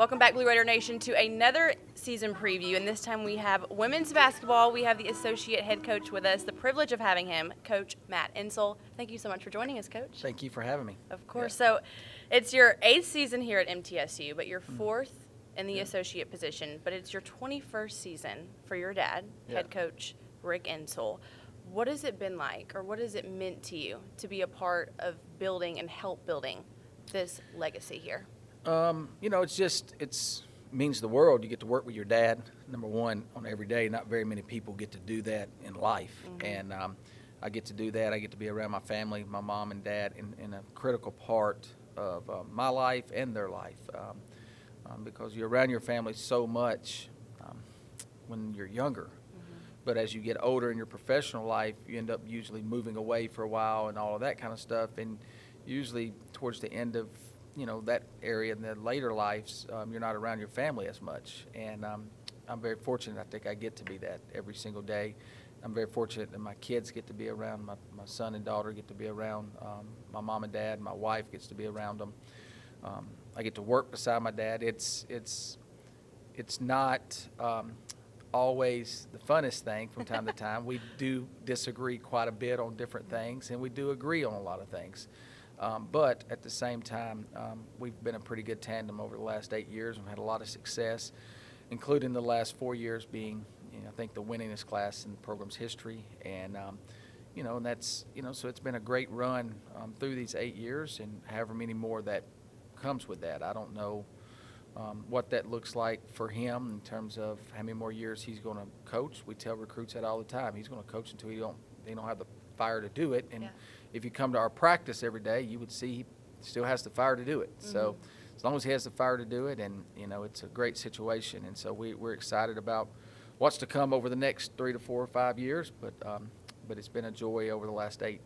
Welcome back, Blue Raider Nation, to another season preview, and this time we have women's basketball. We have the associate head coach with us, the privilege of having him, Coach Matt Insell. Thank you so much for joining us, Coach. Thank you for having me. Of course. Yeah. So it's your 8th season here at MTSU, but your 4th in the associate position, but it's your 21st season for your dad, head coach Rick Insell. What has it been like, or what has it meant to you to be a part of building and help building this legacy here? It means the world. You get to work with your dad, number one, on every day. Not very many people get to do that in life. And I get to do that. I get to be around my family, my mom and dad, in a critical part of my life and their life. Because you're around your family so much when you're younger. But as you get older in your professional life, you end up usually moving away for a while and all of that kind of stuff. And usually towards the end of that area in the later lives, you're not around your family as much. And I'm very fortunate. I think I get to be that every single day. I'm very fortunate that my kids get to be around, my son and daughter get to be around my mom and dad. My wife gets to be around them. I get to work beside my dad. It's not always the funnest thing from time to time. We do disagree quite a bit on different things, and we do agree on a lot of things. But at the same time, we've been a pretty good tandem over the last 8 years. We've had a lot of success, including the last 4 years being, I think, the winningest class in the program's history. And, and that's, so it's been a great run through these 8 years and however many more that comes with that. I don't know what that looks like for him in terms of how many more years he's going to coach. We tell recruits that all the time. He's going to coach until they don't have the fire to do it. And if you come to our practice every day, you would see he still has the fire to do it. So as long as he has the fire to do it, and it's a great situation. And so we're excited about what's to come over the next 3 to 4 or 5 years. But it's been a joy over the last 8.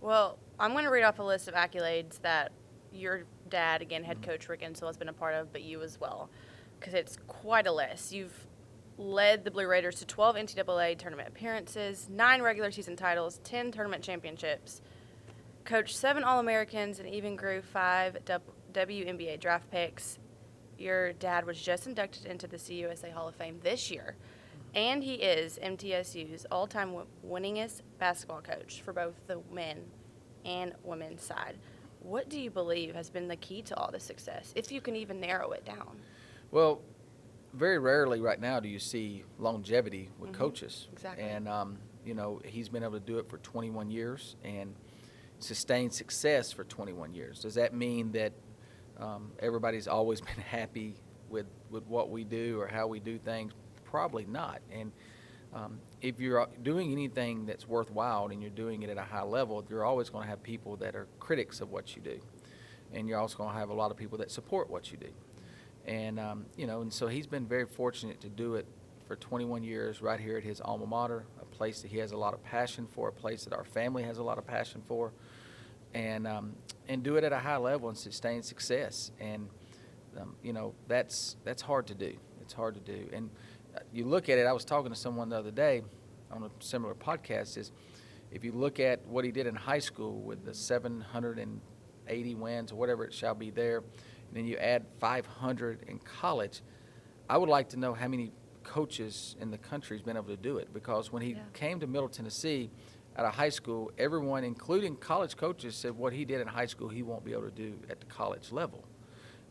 Well, I'm going to read off a list of accolades that your dad, again, head coach Rick Insell, has been a part of, but you as well, because it's quite a list. You've led the Blue Raiders to 12 NCAA tournament appearances, 9 regular season titles, 10 tournament championships, coached 7 All-Americans, and even grew 5 WNBA draft picks. Your dad was just inducted into the CUSA Hall of Fame this year, and he is MTSU's all-time winningest basketball coach for both the men and women's side. What do you believe has been the key to all this success, if you can even narrow it down? Well, very rarely right now do you see longevity with coaches. Exactly. And, he's been able to do it for 21 years and sustained success for 21 years. Does that mean that everybody's always been happy with what we do or how we do things? Probably not. And if you're doing anything that's worthwhile and you're doing it at a high level, you're always going to have people that are critics of what you do. And you're also going to have a lot of people that support what you do. And, and so he's been very fortunate to do it for 21 years right here at his alma mater, a place that he has a lot of passion for, a place that our family has a lot of passion for, and do it at a high level and sustain success. And, that's hard to do. It's hard to do. And you look at it, I was talking to someone the other day on a similar podcast, is if you look at what he did in high school with the 780 wins or whatever it shall be there, and then you add 500 in college, I would like to know how many coaches in the country has been able to do it. Because when he came to Middle Tennessee out of high school, everyone, including college coaches, said what he did in high school he won't be able to do at the college level.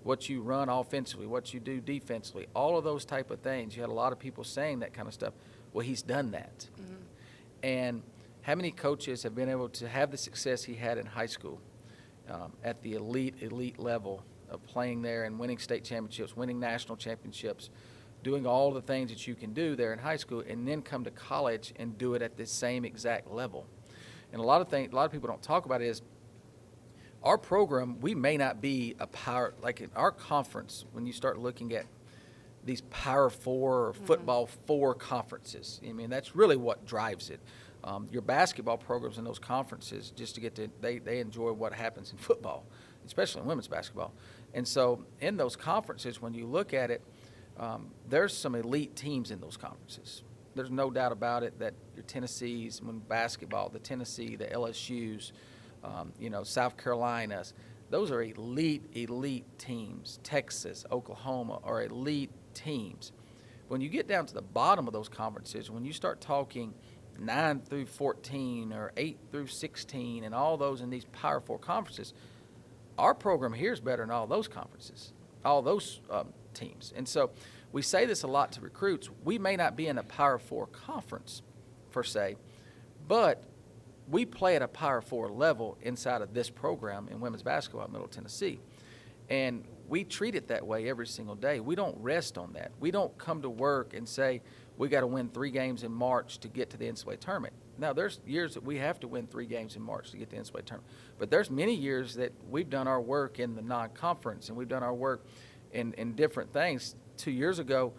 What you run offensively, what you do defensively, all of those type of things. You had a lot of people saying that kind of stuff. Well, he's done that. And how many coaches have been able to have the success he had in high school at the elite level of playing there and winning state championships, winning national championships, doing all the things that you can do there in high school, and then come to college and do it at the same exact level? And a lot of people don't talk about it is our program, we may not be a power, like in our conference, when you start looking at these Power 4 or Football 4 conferences, I mean, that's really what drives it. Your basketball programs in those conferences, just to get to, they enjoy what happens in football, especially in women's basketball. And so in those conferences, when you look at it, there's some elite teams in those conferences. There's no doubt about it that your Tennessees, when basketball, the Tennessee, the LSUs, South Carolinas, those are elite teams. Texas, Oklahoma are elite teams. When you get down to the bottom of those conferences, when you start talking 9 through 14 or 8 through 16 and all those in these Power 4 conferences, our program here is better than all those conferences, all those teams. And so we say this a lot to recruits. We may not be in a Power 4 conference per se, but we play at a Power 4 level inside of this program in women's basketball at Middle Tennessee. And we treat it that way every single day. We don't rest on that. We don't come to work and say, we got to win 3 games in March to get to the NCAA tournament. Now, there's years that we have to win 3 games in March to get to the NCAA tournament. But there's many years that we've done our work in the non-conference, and we've done our work in different things. 2 years ago,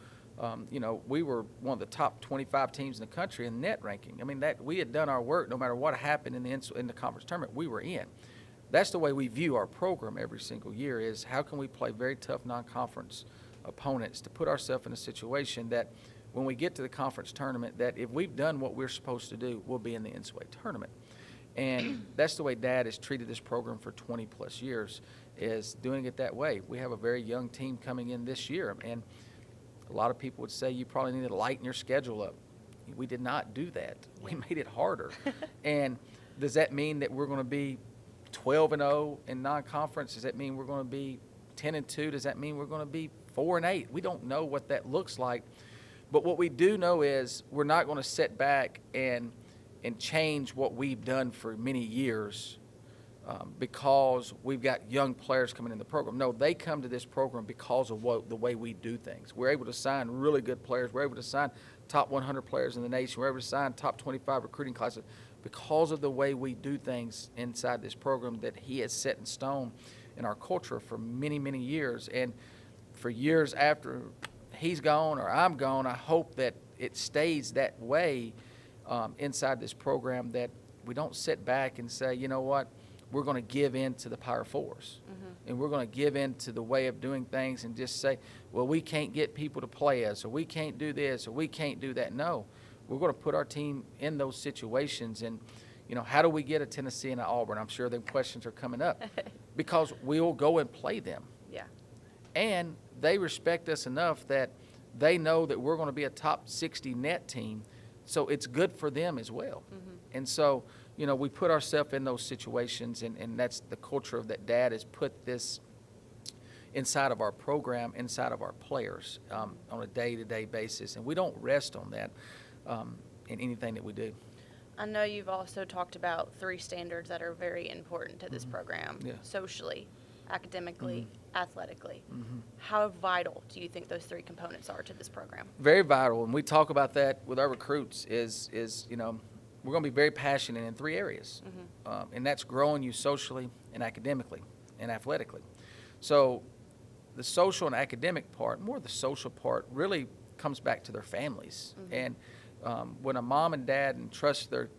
we were one of the top 25 teams in the country in net ranking. I mean, that we had done our work no matter what happened in the conference tournament, we were in. That's the way we view our program every single year, is how can we play very tough non-conference opponents to put ourselves in a situation that when we get to the conference tournament, that if we've done what we're supposed to do, we'll be in the NCAA tournament. And that's the way Dad has treated this program for 20-plus years, is doing it that way. We have a very young team coming in this year, and a lot of people would say you probably need to lighten your schedule up. We did not do that. We made it harder. And does that mean that we're going to be 12-0 in non-conference? Does that mean we're going to be 10-2? Does that mean we're going to be 4-8? We don't know what that looks like. But what we do know is we're not going to sit back and change what we've done for many years because we've got young players coming in the program. No, they come to this program because of the way we do things. We're able to sign really good players. We're able to sign top 100 players in the nation. We're able to sign top 25 recruiting classes because of the way we do things inside this program that he has set in stone in our culture for many, many years. And for years after he's gone or I'm gone, I hope that it stays that way inside this program, that we don't sit back and say, you know what, we're going to give in to the Power Fours. And we're going to give in to the way of doing things and just say, well, we can't get people to play us, or we can't do this, or we can't do that. No, we're going to put our team in those situations. And, how do we get a Tennessee and an Auburn? I'm sure them questions are coming up because we'll go and play them. Yeah. And they respect us enough that they know that we're going to be a top 60 net team, so it's good for them as well. And so, we put ourselves in those situations, and that's the culture of that Dad has put this inside of our program, inside of our players on a day-to-day basis, and we don't rest on that in anything that we do. I know you've also talked about 3 standards that are very important to this program, socially, academically, athletically. How vital do you think those 3 components are to this program? Very vital, and we talk about that with our recruits is we're going to be very passionate in 3 areas, and that's growing you socially and academically and athletically. So the social and academic part, more the social part, really comes back to their families. And when a mom and dad entrust their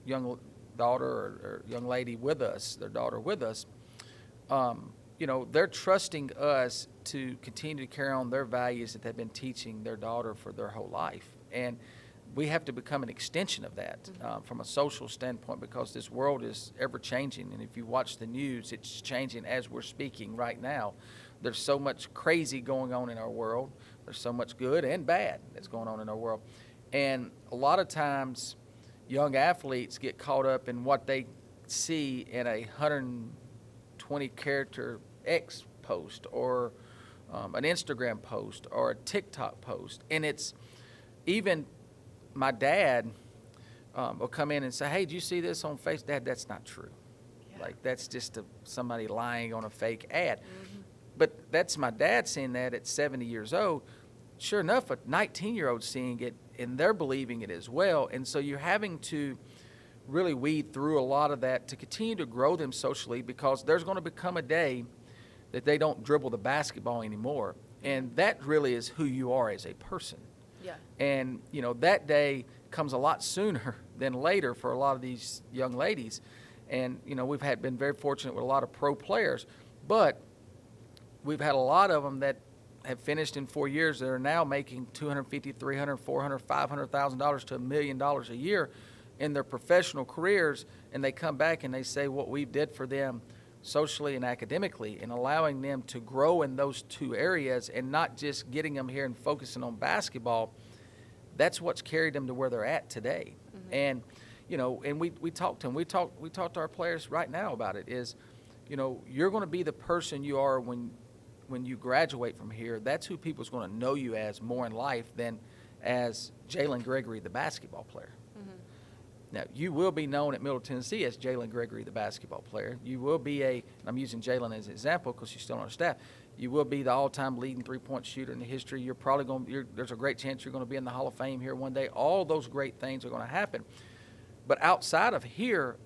young daughter or young lady with us, their daughter with us, they're trusting us to continue to carry on their values that they've been teaching their daughter for their whole life. And we have to become an extension of that from a social standpoint, because this world is ever changing. And if you watch the news, it's changing as we're speaking right now. There's so much crazy going on in our world. There's so much good and bad that's going on in our world. And a lot of times young athletes get caught up in what they see in a 120-character X post or an Instagram post or a TikTok post. And it's even my dad will come in and say, hey, do you see this on Facebook? Dad, that's not true. Yeah. Like, that's just somebody lying on a fake ad. But that's my dad seeing that at 70 years old. Sure enough, a 19-year-old seeing it, and they're believing it as well. And so you're having to really weed through a lot of that to continue to grow them socially, because there's going to become a day that they don't dribble the basketball anymore. And that really is who you are as a person. Yeah. And, that day comes a lot sooner than later for a lot of these young ladies. And, we've been very fortunate with a lot of pro players, but we've had a lot of them that have finished in 4 years that are now making $250,000, $300,000, $400,000, $500,000 to $1 million a year in their professional careers, and they come back and they say what we did for them socially and academically, and allowing them to grow in those two areas and not just getting them here and focusing on basketball, that's what's carried them to where they're at today. Mm-hmm. And, and we talked to them. We talked to our players right now about it is, you're going to be the person you are when you graduate from here. That's who people's going to know you as more in life than as Jalen Gregory, the basketball player. Now, you will be known at Middle Tennessee as Jalen Gregory, the basketball player. You will be I'm using Jalen as an example because she's still on our staff. You will be the all-time leading three-point shooter in the history. You're probably there's a great chance you're going to be in the Hall of Fame here one day. All those great things are going to happen. But outside of here,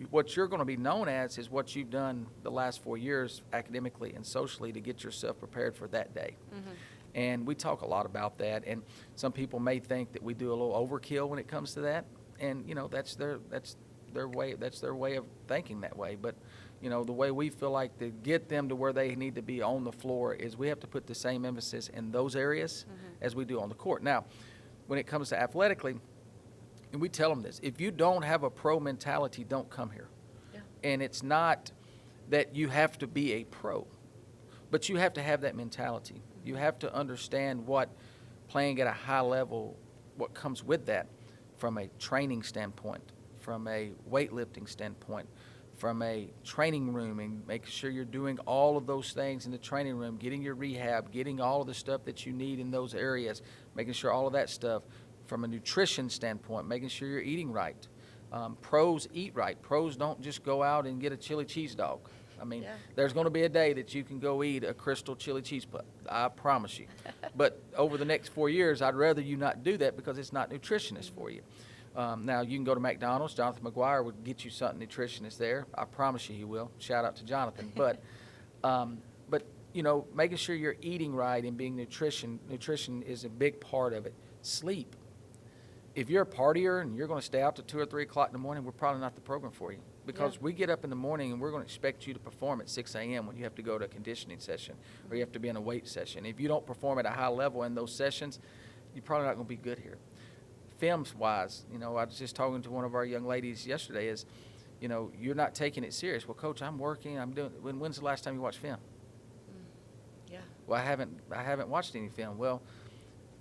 what you're going to be known as is what you've done the last 4 years academically and socially to get yourself prepared for that day. Mm-hmm. And we talk a lot about that. And some people may think that we do a little overkill when it comes to that. And that's their way of thinking that way. But the way we feel like to get them to where they need to be on the floor is we have to put the same emphasis in those areas as we do on the court. Now, when it comes to athletically, and we tell them this: if you don't have a pro mentality, don't come here. Yeah. And it's not that you have to be a pro, but you have to have that mentality. You have to understand what playing at a high level, what comes with that. From a training standpoint, from a weightlifting standpoint, from a training room, and making sure you're doing all of those things in the training room, getting your rehab, getting all of the stuff that you need in those areas, making sure all of that stuff. From a nutrition standpoint, making sure you're eating right. Pros eat right. Pros don't just go out and get a chili cheese dog. I mean, There's going to be a day that you can go eat a Crystal chili cheese putt. I promise you. But over the next 4 years, I'd rather you not do that because it's not nutritionist for you. Now, you can go to McDonald's. Jonathan McGuire would get you something nutritionist there. I promise you he will. Shout out to Jonathan. But making sure you're eating right and being nutrition is a big part of it. Sleep. If you're a partier and you're going to stay out to 2 or 3 o'clock in the morning, we're probably not the program for you. Because we get up in the morning and we're going to expect you to perform at 6 a.m. when you have to go to a conditioning session or you have to be in a weight session. If you don't perform at a high level in those sessions, you're probably not going to be good here. Films-wise, I was just talking to one of our young ladies yesterday is, you're not taking it serious. Well, Coach, I'm working. I'm doing. When's the last time you watched film? Yeah. Well, I haven't watched any film. Well,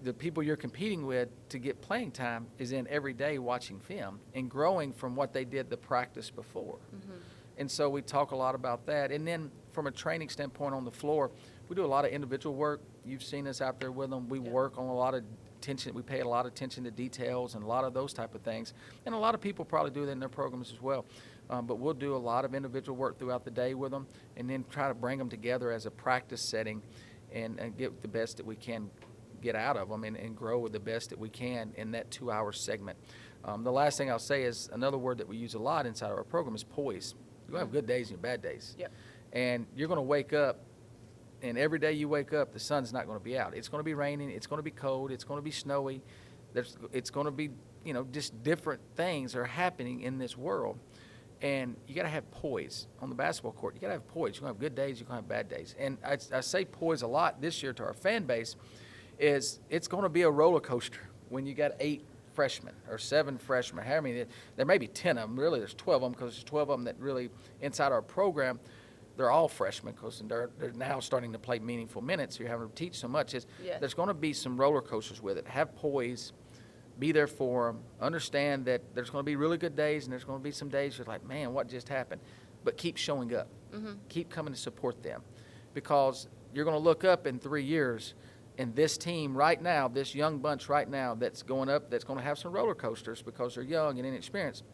the people you're competing with to get playing time is in every day watching film and growing from what they did the practice before. Mm-hmm. And so we talk a lot about that. And then from a training standpoint on the floor, we do a lot of individual work. You've seen us out there with them. We work on a lot of attention. We pay a lot of attention to details and a lot of those type of things. And a lot of people probably do that in their programs as well. But we'll do a lot of individual work throughout the day with them and then try to bring them together as a practice setting and get the best that we can get out of them and grow with the best that we can in that 2-hour segment. The last thing I'll say is another word that we use a lot inside of our program is poise. You're going to have good days and bad days. Yep. And you're going to wake up, and every day you wake up, the sun's not going to be out. It's going to be raining. It's going to be cold. It's going to be snowy. It's going to be, just different things are happening in this world. And you got to have poise on the basketball court. You got to have poise. You're going to have good days. You're going to have bad days. And I say poise a lot this year to our fan base is it's going to be a roller coaster when you got 8 freshmen or 7 freshmen. How many? There may be 10 of them. Really, there's 12 of them because there's 12 of them that really, inside our program, they're all freshmen because they're now starting to play meaningful minutes. So you're having to teach so much. There's going to be some roller coasters with it. Have poise. Be there for them. Understand that there's going to be really good days and there's going to be some days you're like, man, what just happened? But keep showing up. Mm-hmm. Keep coming to support them because you're going to look up in 3 years and this team right now, this young bunch right now that's going up, that's going to have some roller coasters because they're young and inexperienced.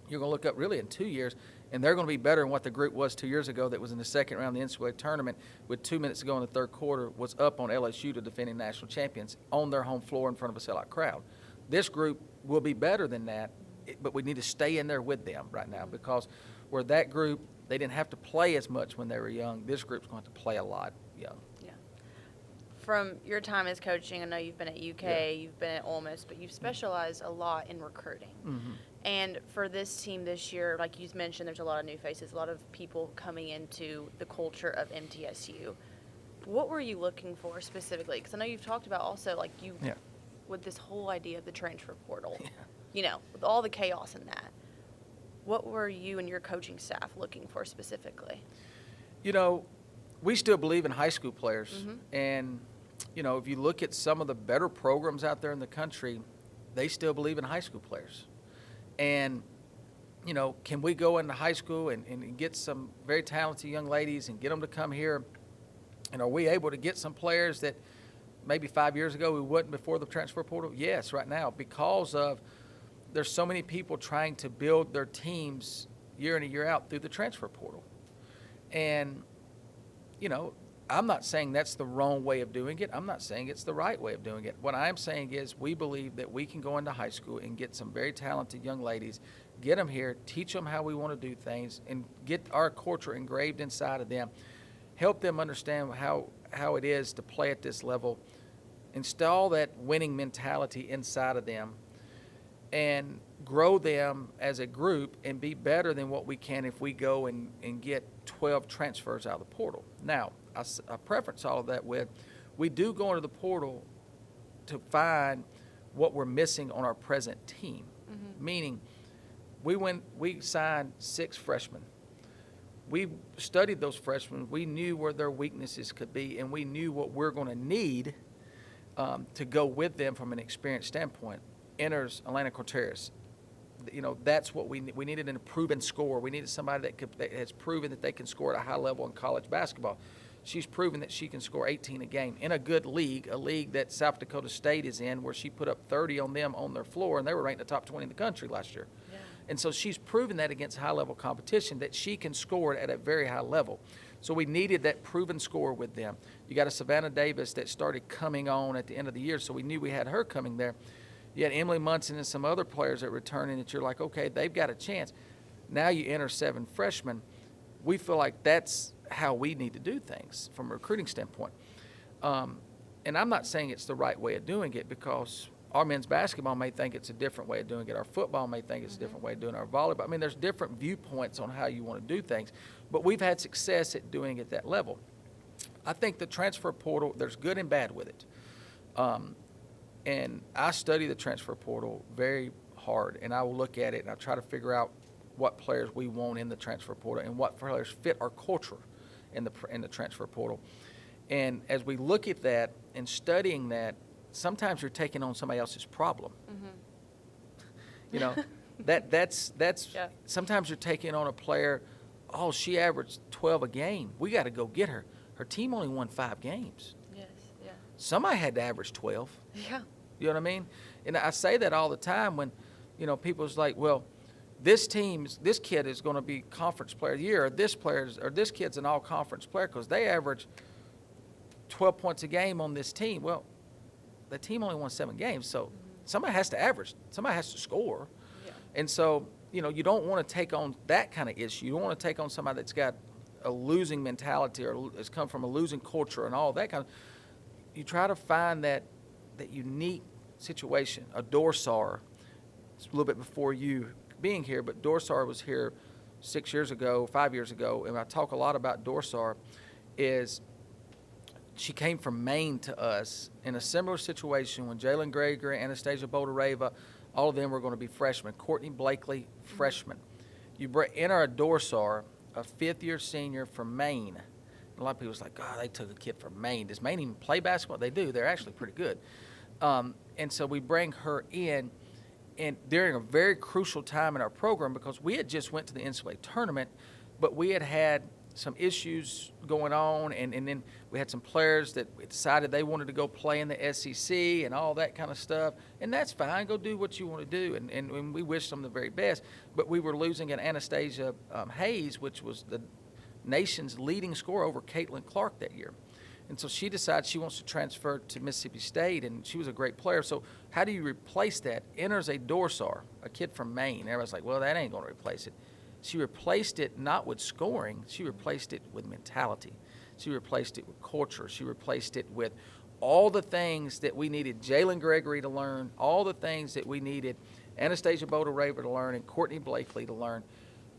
You're going to look up really in 2 years, and they're going to be better than what the group was 2 years ago that was in the second round of the NCAA tournament with 2 minutes to go in the third quarter, was up on LSU, the defending national champions, on their home floor in front of a sellout crowd. This group will be better than that, but we need to stay in there with them right now because where that group, they didn't have to play as much when they were young. This group's going to have to play a lot young. From your time as coaching, I know you've been at UK, you've been at Ole Miss, but you've specialized a lot in recruiting. Mm-hmm. And for this team this year, like you mentioned, there's a lot of new faces, a lot of people coming into the culture of MTSU. What were you looking for specifically? Because I know you've talked about also, like, with this whole idea of the transfer portal, with all the chaos in that. what were you and your coaching staff looking for specifically? You know, we still believe in high school players. Mm-hmm. And, you know, if you look at some of the better programs out there in the country, they still believe in high school players. And, you know, can we go into high school and get some very talented young ladies and get them to come here? And are we able to get some players that maybe 5 years ago we wouldn't before the transfer portal? Yes, right now, because of there's so many people trying to build their teams year in and year out through the transfer portal. And, you know, I'm not saying that's the wrong way of doing it. I'm not saying it's the right way of doing it. What I'm saying is we believe that we can go into high school and get some very talented young ladies, get them here, teach them how we want to do things, and get our culture engraved inside of them, help them understand how it is to play at this level, install that winning mentality inside of them, and grow them as a group and be better than what we can if we go and get 12 transfers out of the portal. Now, I preference all of that with, we do go into the portal to find what we're missing on our present team. Mm-hmm. Meaning, we signed 6 freshmen. We studied those freshmen. We knew where their weaknesses could be, and we knew what we're going to need to go with them from an experience standpoint. Enters Elena Cortez. You know, that's what we needed, a proven scorer. We needed somebody that has proven that they can score at a high level in college basketball. She's proven that she can score 18 a game in a good league, a league that South Dakota State is in, where she put up 30 on them on their floor, and they were ranked in the top 20 in the country last year. Yeah. And so she's proven that against high-level competition that she can score at a very high level. So we needed that proven scorer with them. You got a Savannah Davis that started coming on at the end of the year, so we knew we had her coming there. You had Emily Munson and some other players that returning that you're like, okay, they've got a chance. Now you enter 7 freshmen. We feel like that's how we need to do things from a recruiting standpoint. And I'm not saying it's the right way of doing it, because our men's basketball may think it's a different way of doing it. Our football may think it's a different way of doing it. Our volleyball. I mean, there's different viewpoints on how you want to do things. But we've had success at doing it at that level. I think the transfer portal, there's good and bad with it. And I study the transfer portal very hard, and I will look at it and I try to figure out what players we want in the transfer portal and what players fit our culture in the transfer portal. And as we look at that and studying that, sometimes you're taking on somebody else's problem. Mm-hmm. You know, that's yeah. Sometimes you're taking on a player. Oh, she averaged 12 a game. We got to go get her. Her team only won 5 games. Yes, yeah. Somebody had to average 12. Yeah. You know what I mean? And I say that all the time when, you know, people's like, well, this kid is going to be conference player of the year, or this kid's an all-conference player because they average 12 points a game on this team. Well, the team only won 7 games, so somebody has to average. Somebody has to score. Yeah. And so, you know, you don't want to take on that kind of issue. You don't want to take on somebody that's got a losing mentality or has come from a losing culture and all that kind of. You try to find that unique situation. A Dorsar, it's a little bit before you being here, but Dorsar was here 5 years ago, and I talk a lot about Dorsar, is she came from Maine to us in a similar situation when Jalen Gregory, Anastasia Boldareva, all of them were going to be freshmen. Courtney Blakely, freshman. You enter a Dorsar, a 5th-year senior from Maine. A lot of people was like, God, they took a kid from Maine. Does Maine even play basketball? They do. They're actually pretty good. And so we bring her in, and during a very crucial time in our program, because we had just went to the NCAA tournament, but we had some issues going on, and then we had some players that decided they wanted to go play in the SEC and all that kind of stuff, and that's fine. Go do what you want to do, and we wish them the very best. But we were losing an Anastasia Hayes, which was the nation's leading scorer over Caitlin Clark that year. And so she decides she wants to transfer to Mississippi State, and she was a great player. So how do you replace that? Enters a Dorsar, a kid from Maine. Everybody's like, well, that ain't going to replace it. She replaced it not with scoring. She replaced it with mentality. She replaced it with culture. She replaced it with all the things that we needed Jalen Gregory to learn, all the things that we needed Anastasia Boldareva to learn and Courtney Blakely to learn.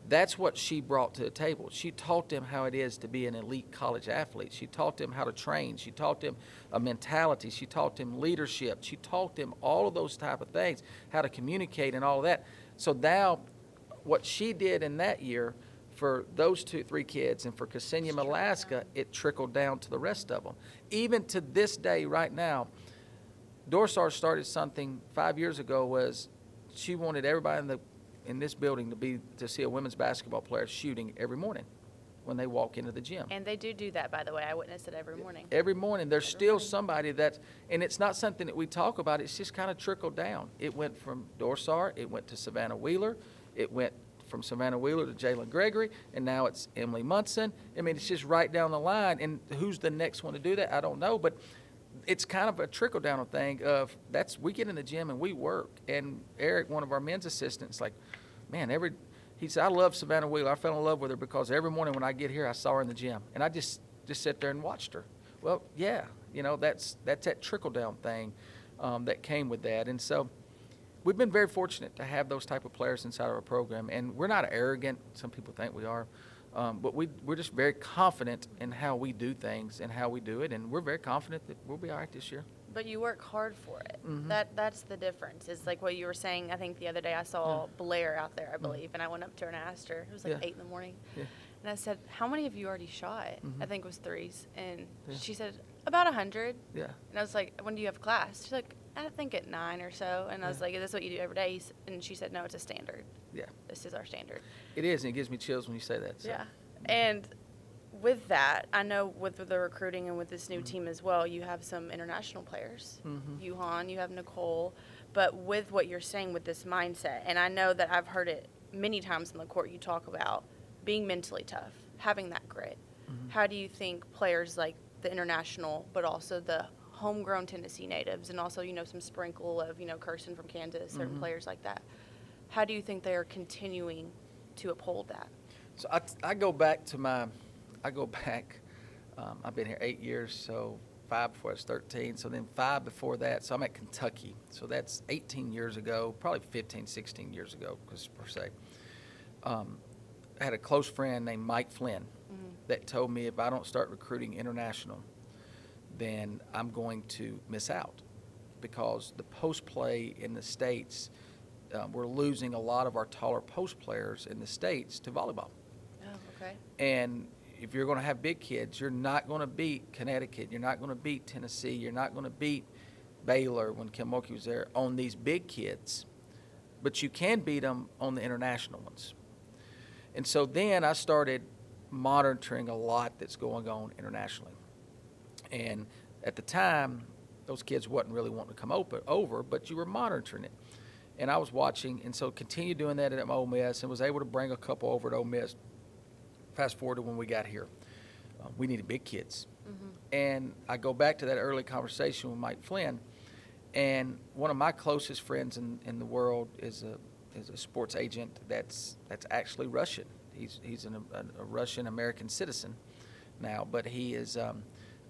That's what she brought to the table. She taught them how it is to be an elite college athlete. She taught them how to train. She taught them a mentality. She taught them leadership. She taught them all of those type of things, how to communicate and all of that. So now what she did in that year for those 2-3 kids, and for Ksenia Alaska, it trickled down to the rest of them. Even to this day, right now, Dorsar started something 5 years ago. Was she wanted everybody in this building to see a women's basketball player shooting every morning when they walk into the gym. And they do that, by the way. I witness it every morning. Every morning. There's still somebody and it's not something that we talk about. It's just kind of trickled down. It went from Dorsar. It went to Savannah Wheeler. It went from Savannah Wheeler to Jalen Gregory, and now it's Emily Munson. I mean, it's just right down the line. And who's the next one to do that? I don't know, but it's kind of a trickle-down thing of we get in the gym and we work. And Eric, one of our men's assistants, like, man, he said, I love Savannah Wheeler. I fell in love with her because every morning when I get here, I saw her in the gym. And I just sat there and watched her. Well, yeah, that's that trickle-down thing that came with that. And so we've been very fortunate to have those type of players inside of our program. And we're not arrogant. Some people think we are. But we're just very confident in how we do things and how we do it. And we're very confident that we'll be all right this year. But you work hard for it. Mm-hmm. That's the difference. It's like what you were saying. I think the other day I saw Blair out there, I believe, and I went up to her and asked her. It was like 8 in the morning. Yeah. And I said, how many have you already shot? I think it was 3s. And she said, about 100. Yeah. And I was like, when do you have class? She's like, I think at 9 or so. And I was like, is this what you do every day? And she said, no, it's a standard. Yeah. This is our standard. It is, and it gives me chills when you say that. So. Yeah. And with that, I know with the recruiting and with this new team as well, you have some international players. Yuhan, you have Nicole. But with what you're saying with this mindset, and I know that I've heard it many times on the court, you talk about being mentally tough, having that grit. How do you think players like the international, but also the homegrown Tennessee natives, and also, some sprinkle of, Kirston from Kansas, certain players like that, how do you think they are continuing to uphold that? So I go back. I've been here 8 years, so 5 before I was 13, so then 5 before that. So I'm at Kentucky. So that's 18 years ago, probably 15, 16 years ago, per se. I had a close friend named Mike Flynn that told me if I don't start recruiting international, then I'm going to miss out, because the post play in the States, we're losing a lot of our taller post players in the States to volleyball. Oh, okay. And if you're going to have big kids, you're not going to beat Connecticut. You're not going to beat Tennessee. You're not going to beat Baylor when Kim Mulkey was there on these big kids. But you can beat them on the international ones. And so then I started monitoring a lot that's going on internationally. And at the time, those kids wasn't really wanting to come over, but you were monitoring it. And I was watching, and so continued doing that at Ole Miss, and was able to bring a couple over at Ole Miss. Fast forward to when we got here. We needed big kids. And I go back to that early conversation with Mike Flynn, and one of my closest friends in the world is a sports agent that's actually Russian. He's a Russian-American citizen now, but he is a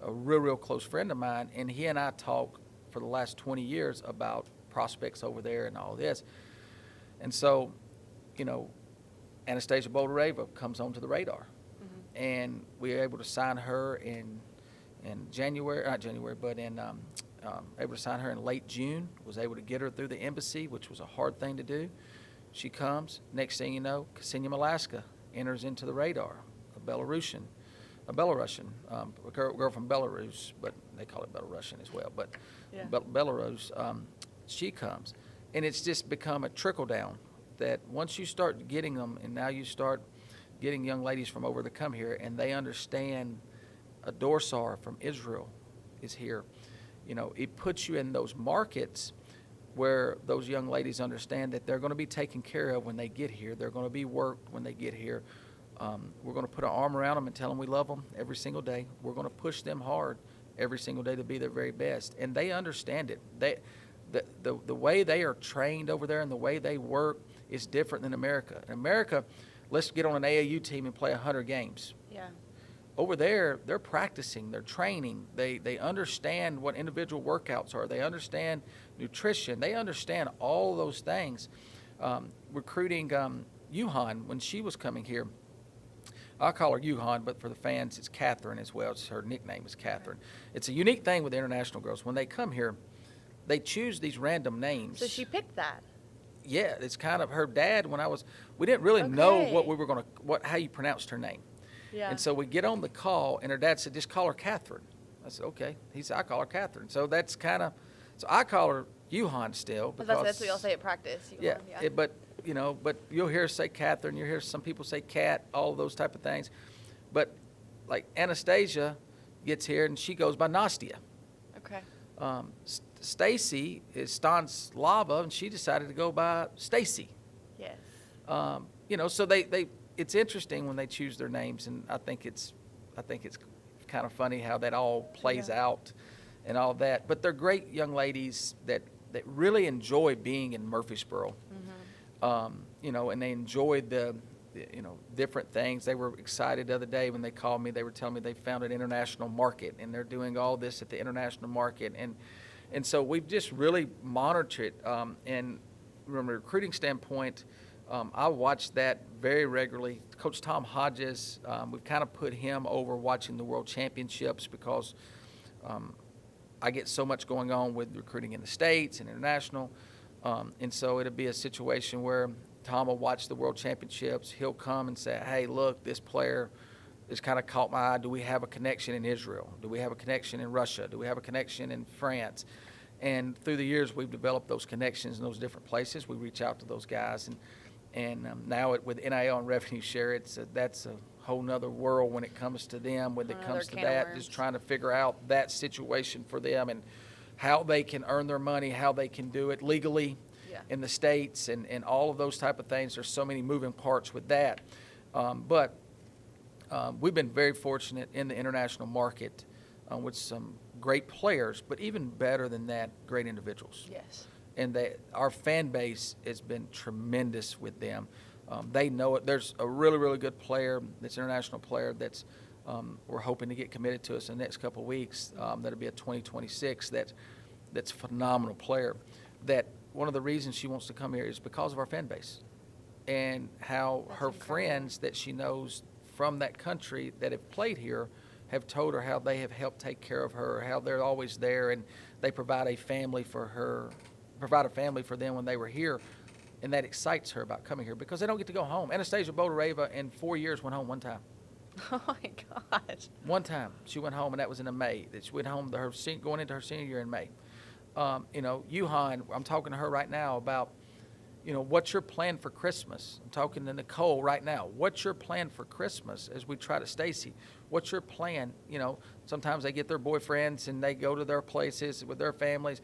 real close friend of mine, and he and I talk for the last 20 years about prospects over there and all this. And so, Anastasia Boldareva comes onto the radar, and we were able to sign her in January, not January, but able to sign her in late June. Was able to get her through the embassy, which was a hard thing to do. She comes. Next thing you know, Ksenia Alaska enters into the radar. A Belarusian, a girl from Belarus, but they call it Belarusian as well. But Belarus, she comes, and it's just become a trickle down. That once you start getting them, and now you start getting young ladies from over to come here, and they understand a Dorsar from Israel is here, it puts you in those markets where those young ladies understand that they're going to be taken care of when they get here. They're going to be worked when they get here. We're going to put our arm around them and tell them we love them every single day. We're going to push them hard every single day to be their very best, and they understand it. The way they are trained over there and the way they work is different than America. In America, let's get on an AAU team and play 100 games. Yeah. Over there, they're practicing, they're training, they understand what individual workouts are, they understand nutrition, they understand all those things. Recruiting Yuhan, when she was coming here, I call her Yuhan, but for the fans, it's Catherine as well. Her nickname is Catherine. It's a unique thing with international girls. When they come here, they choose these random names. So she picked that. Yeah, it's kind of her dad. We didn't really know Okay. what we were going to, how you pronounced her name. Yeah. And so we get on the call, and her dad said, just call her Catherine. I said, okay. He said, I call her Catherine. So that's kind of, so I call her Yuhan still. But Because, that's what y'all say at practice. Yeah, but you'll hear us say Catherine, you'll hear some people say Cat, all of those type of things. But like Anastasia gets here, and she goes by Nastia. Okay. Stacy is Stanislava, and she decided to go by Stacy. Yes. So they it's interesting when they choose their names, and I think it's kind of funny how that all plays out and all that. But they're great young ladies that really enjoy being in Murfreesboro. And they enjoy the different things. They were excited the other day when they called me. They were telling me they found an international market, and they're doing all this at the international market. And so we've just really monitored it. And from a recruiting standpoint, I watch that very regularly. Coach Tom Hodges, we've kind of put him over watching the World Championships because I get so much going on with recruiting in the States and international. And so it'll be a situation where Tom will watch the World Championships. He'll come and say, hey, look, this player has kind of caught my eye. Do we have a connection in Israel? Do we have a connection in Russia? Do we have a connection in France? And through the years, we've developed those connections in those different places. We reach out to those guys. And now with NIL and revenue share, that's a whole nother world when it comes to them, when it comes to that, just trying to figure out that situation for them and how they can earn their money, how they can do it legally in the States, and all of those type of things. There's so many moving parts with that. But we've been very fortunate in the international market with some great players, but even better than that, great individuals. Yes. And our fan base has been tremendous with them. They know it. There's a really, really good player, this international player that's we're hoping to get committed to us in the next couple of weeks. That'll be a 2026. That's a phenomenal player. That one of the reasons she wants to come here is because of our fan base and how her friends that she knows from that country that have played here have told her how they have helped take care of her, how they're always there, and they provide a family for them when they were here. And that excites her about coming here because they don't get to go home. Anastasia Bodareva in 4 years went home one time. Oh, my gosh. One time she went home, and that was in May. She went home going into her senior year in May. Yuhan, I'm talking to her right now about, what's your plan for Christmas? I'm talking to Nicole right now. What's your plan for Christmas as we try to Stacy? What's your plan? Sometimes they get their boyfriends and they go to their places with their families.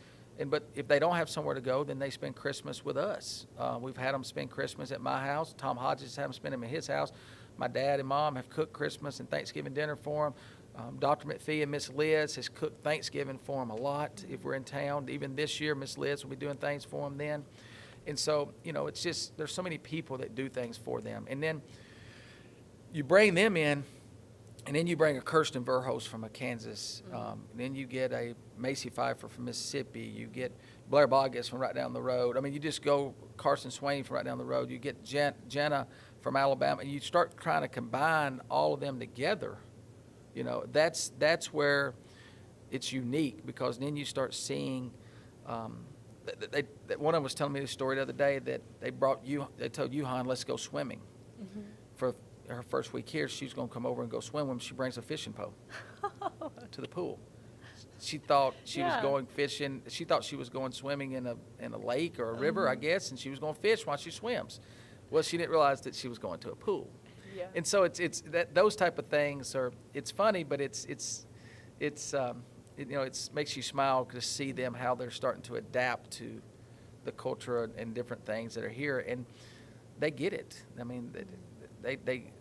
But if they don't have somewhere to go, then they spend Christmas with us. We've had them spend Christmas at my house. Tom Hodges had them spend them at his house. My dad and mom have cooked Christmas and Thanksgiving dinner for them. Dr. McPhee and Miss Liz has cooked Thanksgiving for them a lot if we're in town. Even this year, Miss Liz will be doing things for them then. And so, it's just there's so many people that do things for them. And then you bring them in, and then you bring a Kirston Verhulst from Kansas. And then you get a Macy Pfeiffer from Mississippi. You get Blair Boggess from right down the road. I mean, you just go Carson Swain from right down the road. You get Jenna from Alabama. And you start trying to combine all of them together. That's where it's unique, because then you start seeing one of them was telling me the story the other day that they told Yuhan, let's go swimming. For her first week here, she's going to come over and go swim when she brings a fishing pole to the pool. She thought she was going fishing. She thought she was going swimming in a lake or a river, I guess, and she was going to fish while she swims. Well, she didn't realize that she was going to a pool. Yeah. And so it's that those type of things it's funny, but it makes you smile to see them, how they're starting to adapt to the culture and different things that are here, and they get it. I mean,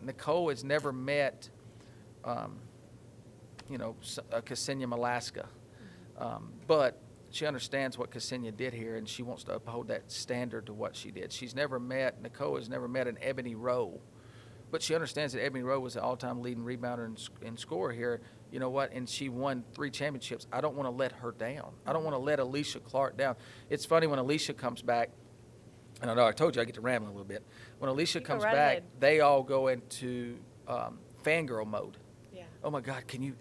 Nicole has never met, Ksenia Malaska, but she understands what Ksenia did here, and she wants to uphold that standard to what she did. Nicole has never met an Ebony Rowe, but she understands that Ebony Rowe was the all-time leading rebounder and scorer here. You know what? And she won 3 championships. I don't want to let her down. I don't want to let Alicia Clark down. It's funny when Alicia comes back. And I know I told you I get to rambling a little bit. When Alicia comes back, they all go into fangirl mode. Yeah. Oh my God, can you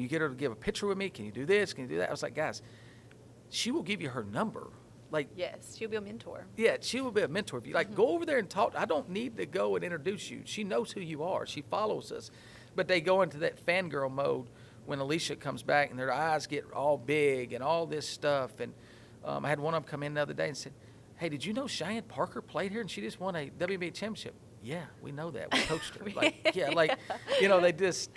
get her to give a picture with me? Can you do this? Can you do that? I was like, guys, she will give you her number. Like, Yes, she'll be a mentor. yeah, she will be a mentor. If you like, go over there and talk. I don't need to go and introduce you. She knows who you are. She follows us. But they go into that fangirl mode when Alicia comes back and their eyes get all big and all this stuff. And I had one of them come in the other day and said, hey, did you know Cheyenne Parker played here and she just won a WNBA championship? Yeah, we know that. We coached her. Like, yeah, like, they just,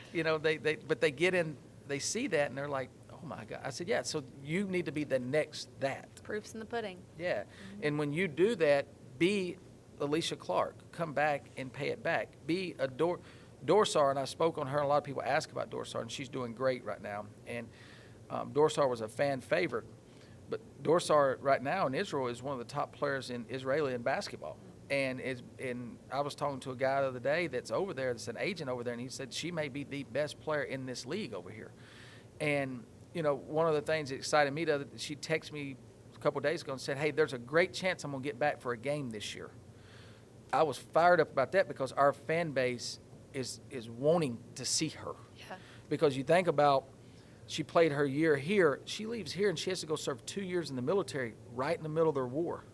but they get in, they see that and they're like, oh my God. I said, yeah, so you need to be the next that. Proof's in the pudding. Yeah. Mm-hmm. And when you do that, be Alicia Clark. Come back and pay it back. Be a Dorsar, and I spoke on her, and a lot of people ask about Dorsar, and she's doing great right now. And Dorsar was a fan favorite. But Dorsar right now in Israel is one of the top players in Israeli in basketball. And I was talking to a guy the other day that's over there, that's an agent over there, and he said she may be the best player in this league over here. And, one of the things that excited me, she texted me a couple of days ago and said, hey, there's a great chance I'm going to get back for a game this year. I was fired up about that because our fan base is wanting to see her. Yeah. Because you think about, she played her year here. She leaves here and she has to go serve 2 years in the military right in the middle of their war.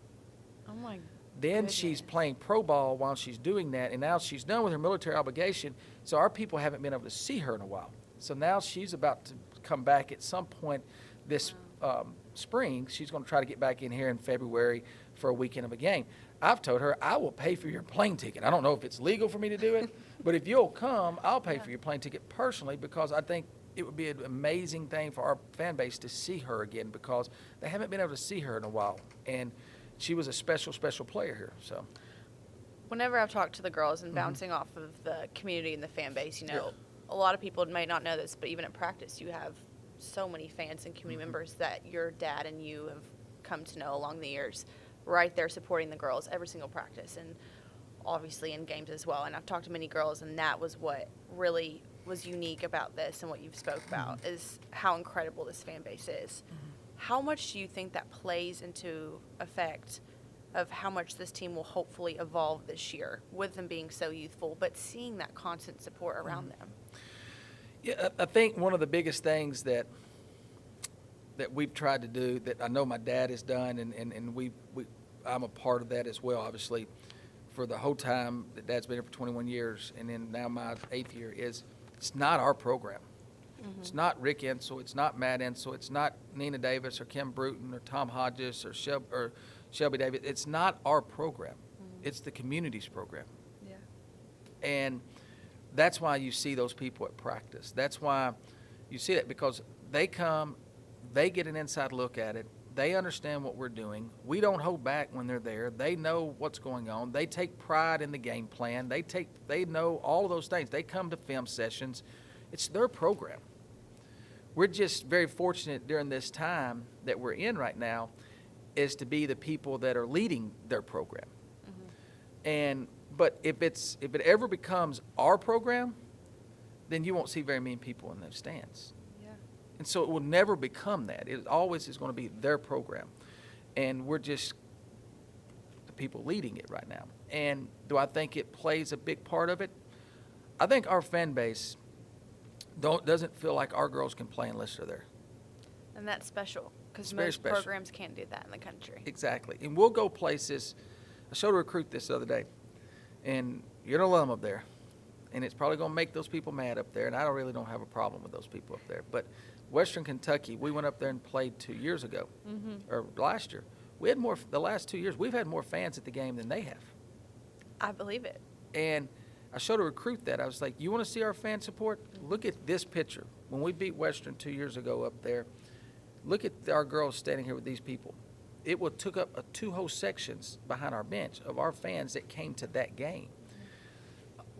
Oh, my Then goodness. she's playing pro ball while she's doing that, and now she's done with her military obligation, so our people haven't been able to see her in a while. So now she's about to come back at some point this spring. She's going to try to get back in here in February for a weekend of a game. I've told her, I will pay for your plane ticket. I don't know if it's legal for me to do it, but if you'll come, I'll pay for your plane ticket personally, because I think it would be an amazing thing for our fan base to see her again, because they haven't been able to see her in a while. And she was a special, special player here. So, whenever I've talked to the girls and bouncing off of the community and the fan base, a lot of people may not know this, but even at practice, you have so many fans and community members that your dad and you have come to know along the years, right there supporting the girls every single practice, and obviously in games as well. And I've talked to many girls, and that was what really was unique about this and what you've spoke about, is how incredible this fan base is. How much do you think that plays into effect of how much this team will hopefully evolve this year, with them being so youthful, but seeing that constant support around them? Yeah, I think one of the biggest things that we've tried to do, that I know my dad has done, and I'm a part of that as well, obviously, for the whole time that Dad's been here for 21 years, and then now my 8th year, is it's not our program. It's not Rick Insell, it's not Matt Insell, it's not Nina Davis or Kim Bruton or Tom Hodges or Shelby Davis. It's not our program. It's the community's program. Yeah. And that's why you see those people at practice. That's why you see that, because they come, they get an inside look at it. They understand what we're doing. We don't hold back when they're there. They know what's going on. They take pride in the game plan. They know all of those things. They come to film sessions. It's their program. We're just very fortunate during this time that we're in right now is to be the people that are leading their program. But if it ever becomes our program, then you won't see very many people in those stands. Yeah. And so it will never become that. It always is going to be their program. And we're just the people leading it right now. And do I think it plays a big part of it? I think our fan base doesn't feel like our girls can play unless they're there. And that's special, because very most special. programs can't do that in the country. Exactly. And we'll go places. I showed a recruit this the other day, and you're going to love them up there. And it's probably going to make those people mad up there, and I really don't have a problem with those people up there. But Western Kentucky, we went up there and played 2 years ago, or last year. We had more, the last 2 years, we've had more fans at the game than they have. I believe it. And I showed a recruit that. I was like, you want to see our fan support? Look at this picture. When we beat Western 2 years ago up there, look at our girls standing here with these people. It took up 2 whole sections behind our bench of our fans that came to that game.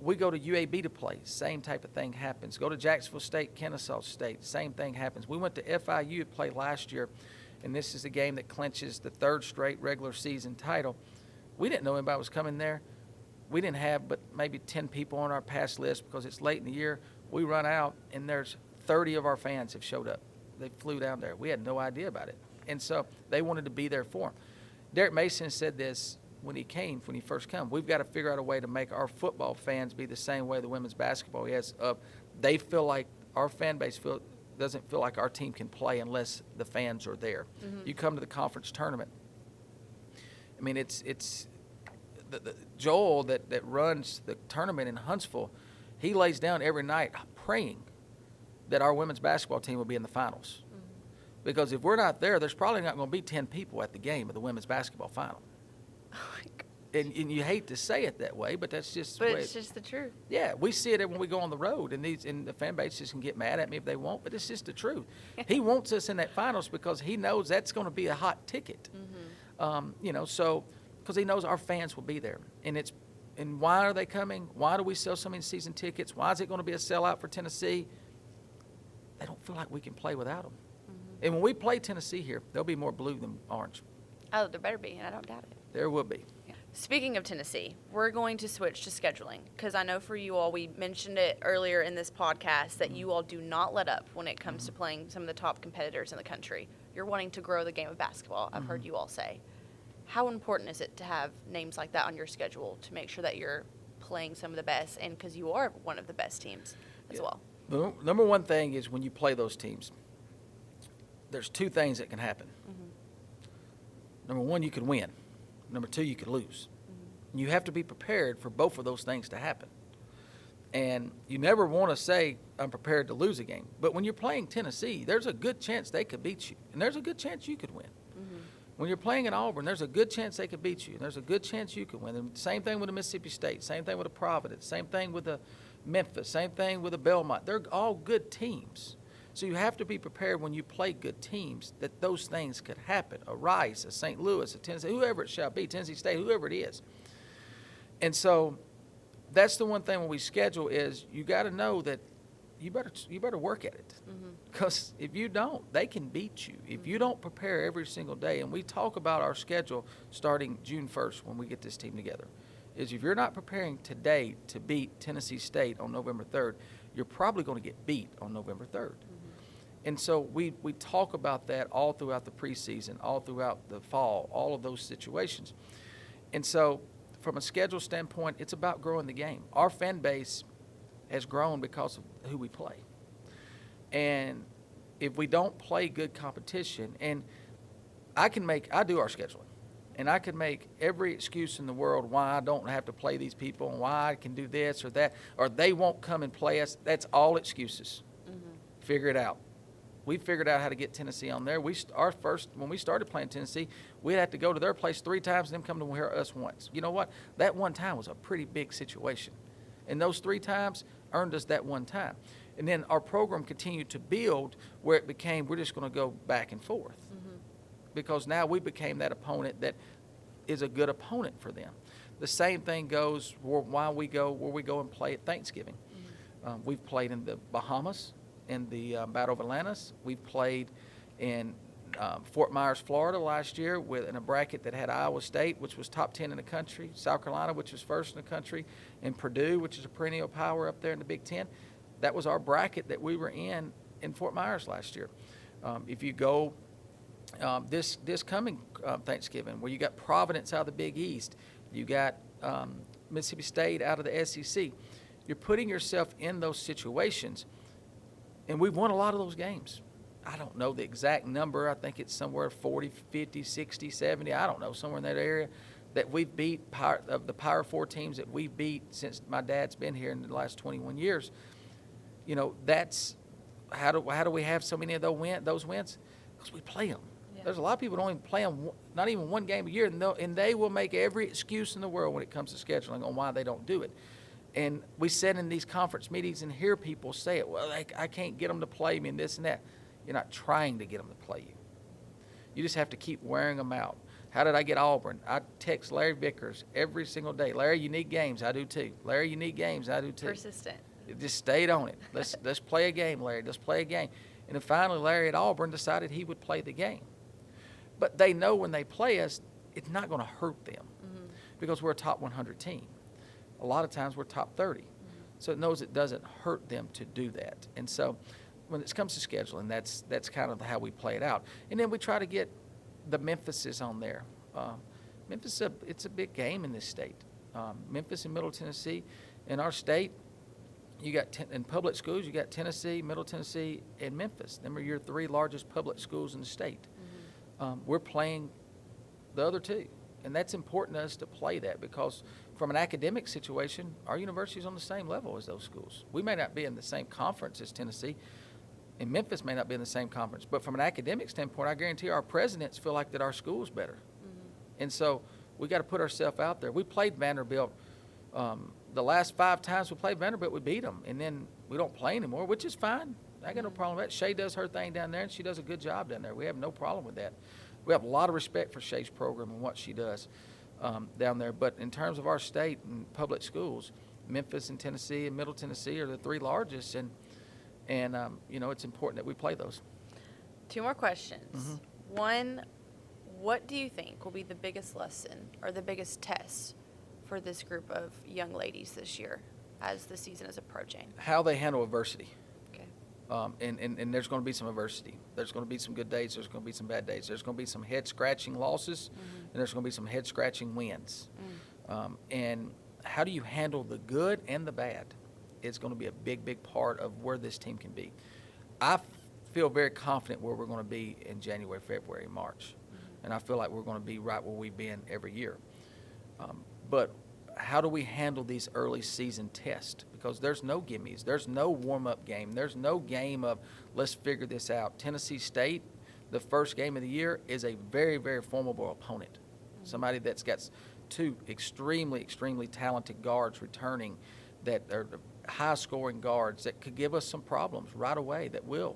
We go to UAB to play, same type of thing happens. Go to Jacksonville State, Kennesaw State, same thing happens. We went to FIU to play last year, and this is a game that clinches the 3rd straight regular season title. We didn't know anybody was coming there. We didn't have but maybe 10 people on our pass list because it's late in the year. We run out, and there's 30 of our fans have showed up. They flew down there. We had no idea about it. And so they wanted to be there for him. Derek Mason said this when he first came. We've got to figure out a way to make our football fans be the same way the women's basketball is. They feel like our fan base doesn't feel like our team can play unless the fans are there. You come to the conference tournament, I mean, it's the Joel that runs the tournament in Huntsville. He lays down every night praying that our women's basketball team will be in the finals. Mm-hmm. Because if we're not there, there's probably not going to be 10 people at the game of the women's basketball final. Oh my God. And you hate to say it that way, but that's just. But it's just the truth. Yeah, we see it when we go on the road, and the fan bases can get mad at me if they want, but it's just the truth. He wants us in that finals because he knows that's going to be a hot ticket. Mm-hmm. So because he knows our fans will be there, and why are they coming? Why do we sell so many season tickets? Why is it going to be a sellout for Tennessee? They don't feel like we can play without them. Mm-hmm. And when we play Tennessee here, there'll be more blue than orange. Oh, there better be, and I don't doubt it. There will be. Yeah. Speaking of Tennessee, we're going to switch to scheduling because I know for you all, we mentioned it earlier in this podcast that you all do not let up when it comes to playing some of the top competitors in the country. You're wanting to grow the game of basketball, I've heard you all say. How important is it to have names like that on your schedule to make sure that you're playing some of the best, and because you are one of the best teams as well? The number one thing is when you play those teams, there's two things that can happen. Mm-hmm. Number one, you can win. Number two, you can lose. Mm-hmm. You have to be prepared for both of those things to happen. And you never want to say, I'm prepared to lose a game. But when you're playing Tennessee, there's a good chance they could beat you. And there's a good chance you could win. Mm-hmm. When you're playing at Auburn, there's a good chance they could beat you. And there's a good chance you could win. And same thing with the Mississippi State. Same thing with the Providence. Same thing with the Memphis. Same thing with the Belmont. They're all good teams. So you have to be prepared when you play good teams that those things could happen. A Rice, a St. Louis, a Tennessee, whoever it shall be, Tennessee State, whoever it is. And so that's the one thing when we schedule is you got to know that you better work at it. Because if you don't, they can beat you. If you don't prepare every single day, and we talk about our schedule starting June 1st when we get this team together, is if you're not preparing today to beat Tennessee State on November 3rd, you're probably going to get beat on November 3rd. And so we talk about that all throughout the preseason, all throughout the fall, all of those situations. And so from a schedule standpoint, it's about growing the game. Our fan base has grown because of who we play. And if we don't play good competition, and I do our scheduling, and I can make every excuse in the world why I don't have to play these people and why I can do this or that, or they won't come and play us. That's all excuses. Mm-hmm. Figure it out. We figured out how to get Tennessee on there. When we started playing Tennessee, we'd have to go to their place 3 times and them come to us once. You know what? That one time was a pretty big situation. And those 3 times earned us that one time. And then our program continued to build where it became we're just going to go back and forth. Mm-hmm. Because now we became that opponent that is a good opponent for them. The same thing goes where we go and play at Thanksgiving. Mm-hmm. We've played in the Bahamas, in the Battle of Atlantis. We've played in Fort Myers, Florida last year in a bracket that had Iowa State, which was top 10 in the country, South Carolina, which was first in the country, and Purdue, which is a perennial power up there in the Big Ten. That was our bracket that we were in Fort Myers last year. If you go this coming Thanksgiving, where you got Providence out of the Big East, you got Mississippi State out of the SEC, you're putting yourself in those situations. And we've won a lot of those games. I don't know the exact number. I think it's somewhere 40, 50, 60, 70. I don't know, somewhere in that area that we've beat of the Power 4 teams that we've beat since my dad's been here in the last 21 years. You know, that's how do we have so many of those wins? Because we play them. Yeah. There's a lot of people who don't even play them, not even one game a year, and they will make every excuse in the world when it comes to scheduling on why they don't do it. And we sit in these conference meetings and hear people say it, well, I can't get them to play me and this and that. You're not trying to get them to play you. You just have to keep wearing them out. How did I get Auburn? I text Larry Vickers every single day. Larry, you need games. I do too. Larry, you need games. I do too. Persistent. Just stayed on it. Let's play a game, Larry. Let's play a game. And then finally, Larry at Auburn decided he would play the game. But they know when they play us, it's not going to hurt them because we're a top 100 team. A lot of times we're top 30. So it knows it doesn't hurt them to do that. And so when it comes to scheduling, that's kind of how we play it out. And then we try to get the Memphises on there. Memphis, it's a big game in this state. Memphis and Middle Tennessee. In our state, you got in public schools, you got Tennessee, Middle Tennessee, and Memphis. Them are your 3 largest public schools in the state. We're playing the other 2. And that's important to us to play that, because from an academic situation, our university is on the same level as those schools. We may not be in the same conference as Tennessee, and Memphis may not be in the same conference, but from an academic standpoint, I guarantee our presidents feel like that our school's better. And so we got to put ourselves out there. We played Vanderbilt. The last 5 times we played Vanderbilt, we beat them, and then we don't play anymore, which is fine. I got no problem with that. Shay does her thing down there, and she does a good job down there. We have no problem with that. We have a lot of respect for Shay's program and what she does down there. But in terms of our state and public schools, Memphis and Tennessee and Middle Tennessee are the 3 largest, and it's important that we play those. 2 more questions. One, what do you think will be the biggest lesson or the biggest test for this group of young ladies this year as the season is approaching? How they handle adversity. Okay. And there's going to be some adversity. There's going to be some good days. There's going to be some bad days. There's going to be some head-scratching losses, and there's going to be some head-scratching wins. And how do you handle the good and the bad? It's going to be a big, big part of where this team can be. I feel very confident where we're going to be in January, February, March. And I feel like we're going to be right where we've been every year. But how do we handle these early season tests? Because there's no gimmies. There's no warm-up game. There's no game of let's figure this out. Tennessee State, the first game of the year, is a very, very formidable opponent. Somebody that's got 2 extremely, extremely talented guards returning that are high-scoring guards that could give us some problems right away, that will.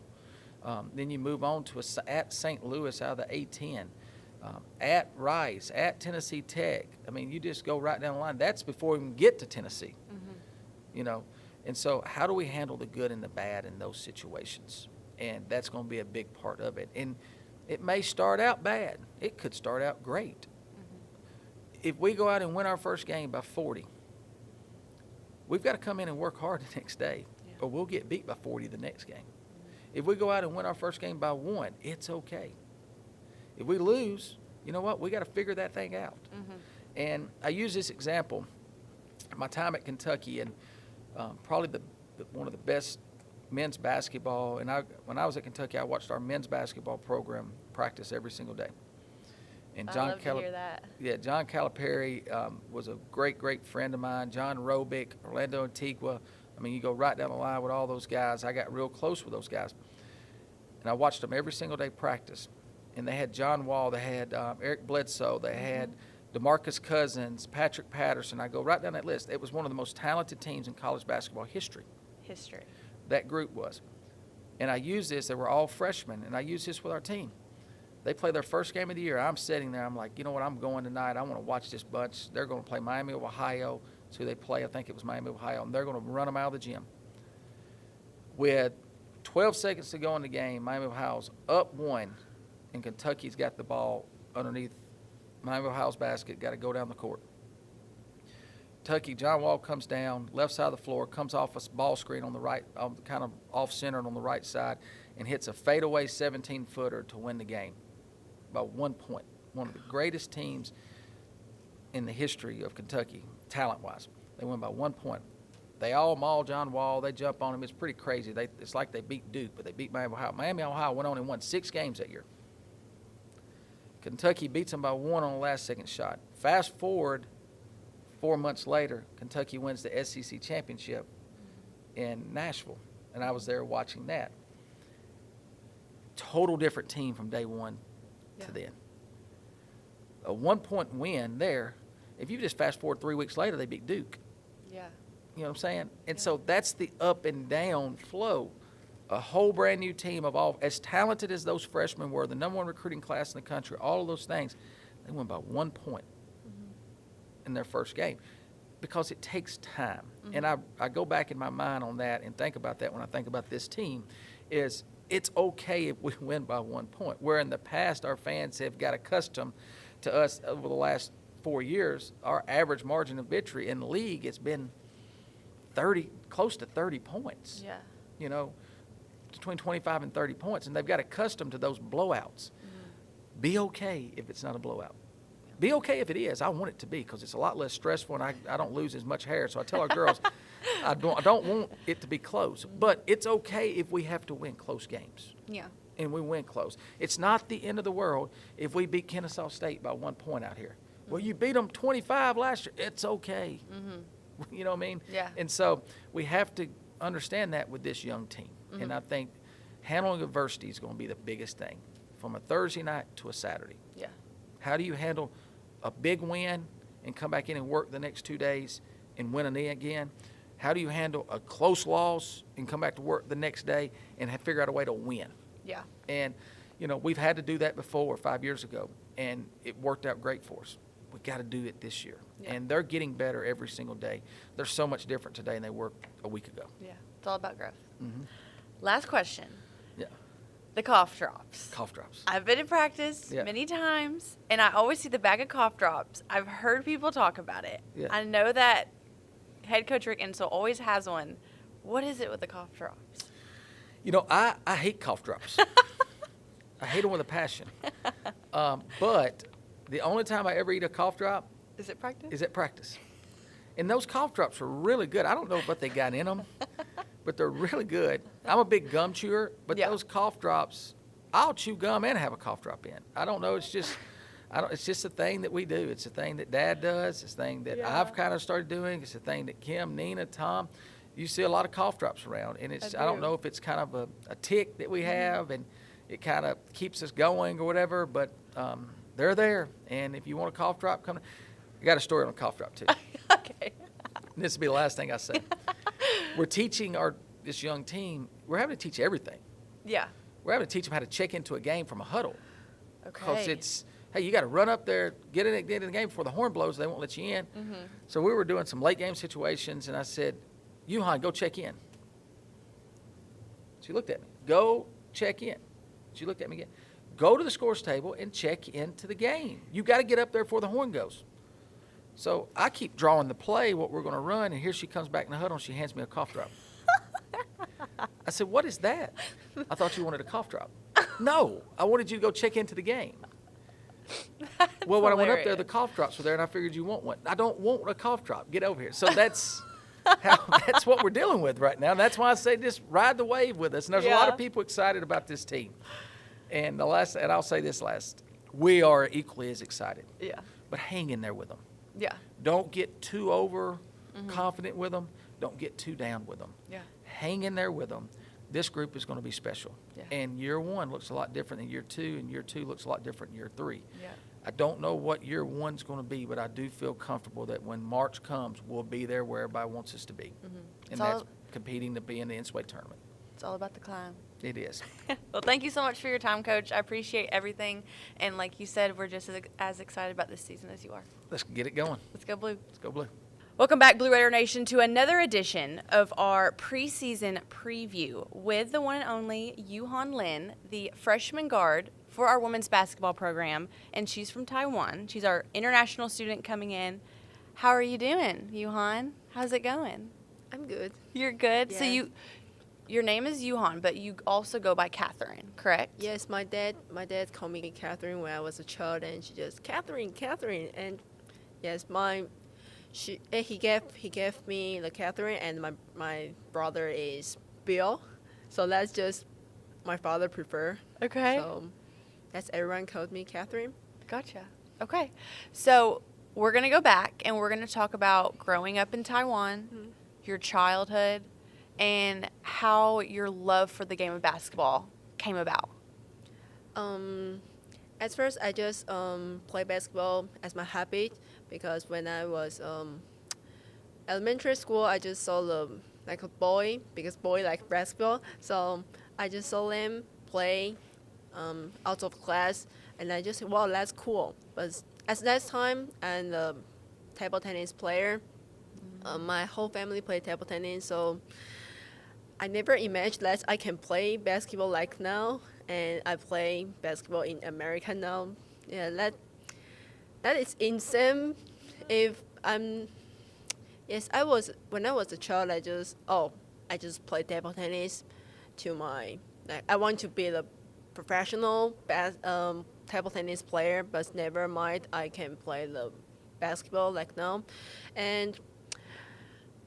Then you move on to at St. Louis out of the A-10. At Rice, at Tennessee Tech. I mean, you just go right down the line. That's before we even get to Tennessee, And so how do we handle the good and the bad in those situations? And that's going to be a big part of it. And it may start out bad. It could start out great. If we go out and win our first game by 40, we've got to come in and work hard the next day, or we'll get beat by 40 the next game. If we go out and win our first game by 1, it's okay. If we lose, you know what? We got to figure that thing out. And I use this example. My time at Kentucky, and probably one of the best men's basketball. And when I was at Kentucky, I watched our men's basketball program practice every single day. And I love to hear that. Yeah, John Calipari was a great, great friend of mine. John Robick, Orlando Antigua. I mean, you go right down the line with all those guys. I got real close with those guys. And I watched them every single day practice. And they had John Wall, they had Eric Bledsoe, they had DeMarcus Cousins, Patrick Patterson. I go right down that list. It was one of the most talented teams in college basketball history. That group was. And I use this, they were all freshmen, and I use this with our team. They play their first game of the year. I'm sitting there, I'm like, you know what, I'm going tonight. I want to watch this bunch. They're going to play Miami of Ohio. That's who they play. I think it was Miami of Ohio. And they're going to run them out of the gym. With 12 seconds to go in the game, Miami of Ohio's up 1. And Kentucky's got the ball underneath Miami of Ohio's basket, got to go down the court. Kentucky, John Wall comes down, left side of the floor, comes off a ball screen on the right, kind of off-centered on the right side, and hits a fadeaway 17-footer to win the game by 1 point. One of the greatest teams in the history of Kentucky, talent-wise. They win by 1 point. They all maul John Wall. They jump on him. It's pretty crazy. It's like they beat Duke, but they beat Miami of Ohio. Miami of Ohio went on and won 6 games that year. Kentucky beats them by 1 on the last-second shot. Fast forward 4 months later, Kentucky wins the SEC championship in Nashville, and I was there watching that. Total different team from day one to then. A 1-point win there. If you just fast forward 3 weeks later, they beat Duke. Yeah. You know what I'm saying? And so that's the up and down flow. A whole brand new team of all, as talented as those freshmen were, the #1 recruiting class in the country, all of those things, they won by 1 point in their first game because it takes time. And I go back in my mind on that and think about that when I think about this team is it's okay if we win by 1 point. Where in the past our fans have got accustomed to us over the last 4 years, our average margin of victory in the league has been close to 30 points. Yeah. You know, between 25 and 30 points, and they've got accustomed to those blowouts. Be okay if it's not a blowout. Be okay if it is. I want it to be because it's a lot less stressful, and I don't lose as much hair. So I tell our girls, I don't want it to be close. But it's okay if we have to win close games. Yeah. And we win close. It's not the end of the world if we beat Kennesaw State by 1 point out here. Well, you beat them 25 last year. It's okay. You know what I mean? Yeah. And so we have to understand that with this young team. And I think handling adversity is going to be the biggest thing, from a Thursday night to a Saturday. Yeah. How do you handle a big win and come back in and work the next 2 days and win an again? How do you handle a close loss and come back to work the next day and figure out a way to win? Yeah. And, you know, we've had to do that before 5 years ago, and it worked out great for us. We got to do it this year. Yeah. And they're getting better every single day. They're so much different today than they were a week ago. Yeah. It's all about growth. Mm-hmm. Last question. Yeah. The cough drops. Cough drops. I've been in practice many times, and I always see the bag of cough drops. I've heard people talk about it. Yeah. I know that head coach Rick Insell always has one. What is it with the cough drops? You know, I hate cough drops. I hate them with a passion. But the only time I ever eat a cough drop Is it practice? is at practice. And those cough drops are really good. I don't know what they got in them, but they're really good. I'm a big gum chewer, but those cough drops, I'll chew gum and have a cough drop in. I don't know. It's just a thing that we do. It's a thing that Dad does. It's a thing that I've kind of started doing. It's a thing that Kim, Nina, Tom, you see a lot of cough drops around. And I don't know if it's kind of a tick that we have and it kind of keeps us going or whatever, but they're there. And if you want a cough drop, come. I got a story on a cough drop too. Okay. This will be the last thing I say. We're teaching this young team, we're having to teach everything. Yeah. We're having to teach them how to check into a game from a huddle. Because Okay. it's, hey, you got to run up there, get in the game before the horn blows. They won't let you in. So we were doing some late game situations, and I said, Yuhan, go check in. She looked at me. Go check in. She looked at me again. Go to the scores table and check into the game. You got to get up there before the horn goes. So I keep drawing the play, what we're going to run, and here she comes back in the huddle, and she hands me a cough drop. I said, what is that? I thought you wanted a cough drop. No, I wanted you to go check into the game. Well, when I went up there, the cough drops were there, and I figured you want one. I don't want a cough drop. Get over here. So that's what we're dealing with right now. That's why I say just ride the wave with us. And there's a lot of people excited about this team. And I'll say this last, we are equally as excited. Yeah. But hang in there with them. Yeah. Don't get too confident with them. Don't get too down with them. Yeah. Hang in there with them. This group is going to be special. Yeah. And year one looks a lot different than year two, and year two looks a lot different than year three. Yeah. I don't know what year one's going to be, but I do feel comfortable that when March comes, we'll be there where everybody wants us to be. And that's competing to be in the NCAA tournament. It's all about the climb. It is. Well, thank you so much for your time, Coach. I appreciate everything. And like you said, we're just as excited about this season as you are. Let's get it going. Let's go Blue. Let's go Blue. Welcome back, Blue Raider Nation, to another edition of our preseason preview with the one and only Yuhan Lin, the freshman guard for our women's basketball program, and she's from Taiwan. She's our international student coming in. How are you doing, Yuhan? How's it going? I'm good. You're good? Yeah. So your name is Yuhan, but you also go by Catherine, correct? Yes, my dad called me Catherine when I was a child, and she just Catherine, and yes, he gave me the Catherine, and my brother is Bill, so that's just my father prefer. Okay. So that's everyone called me Catherine. Gotcha. Okay. So we're going to go back and we're going to talk about growing up in Taiwan, your childhood, and how your love for the game of basketball came about. At first, I just play basketball as my habit because when I was elementary school, I just saw a boy because boy like basketball, so I just saw them play out of class, and I just wow, that's cool. But at that time, I'm a table tennis player. My whole family played table tennis, so I never imagined that I can play basketball like now, and I play basketball in America now. Yeah, that is insane. When I was a child, I just played table tennis I want to be the professional table tennis player, but never mind, I can play the basketball like now. And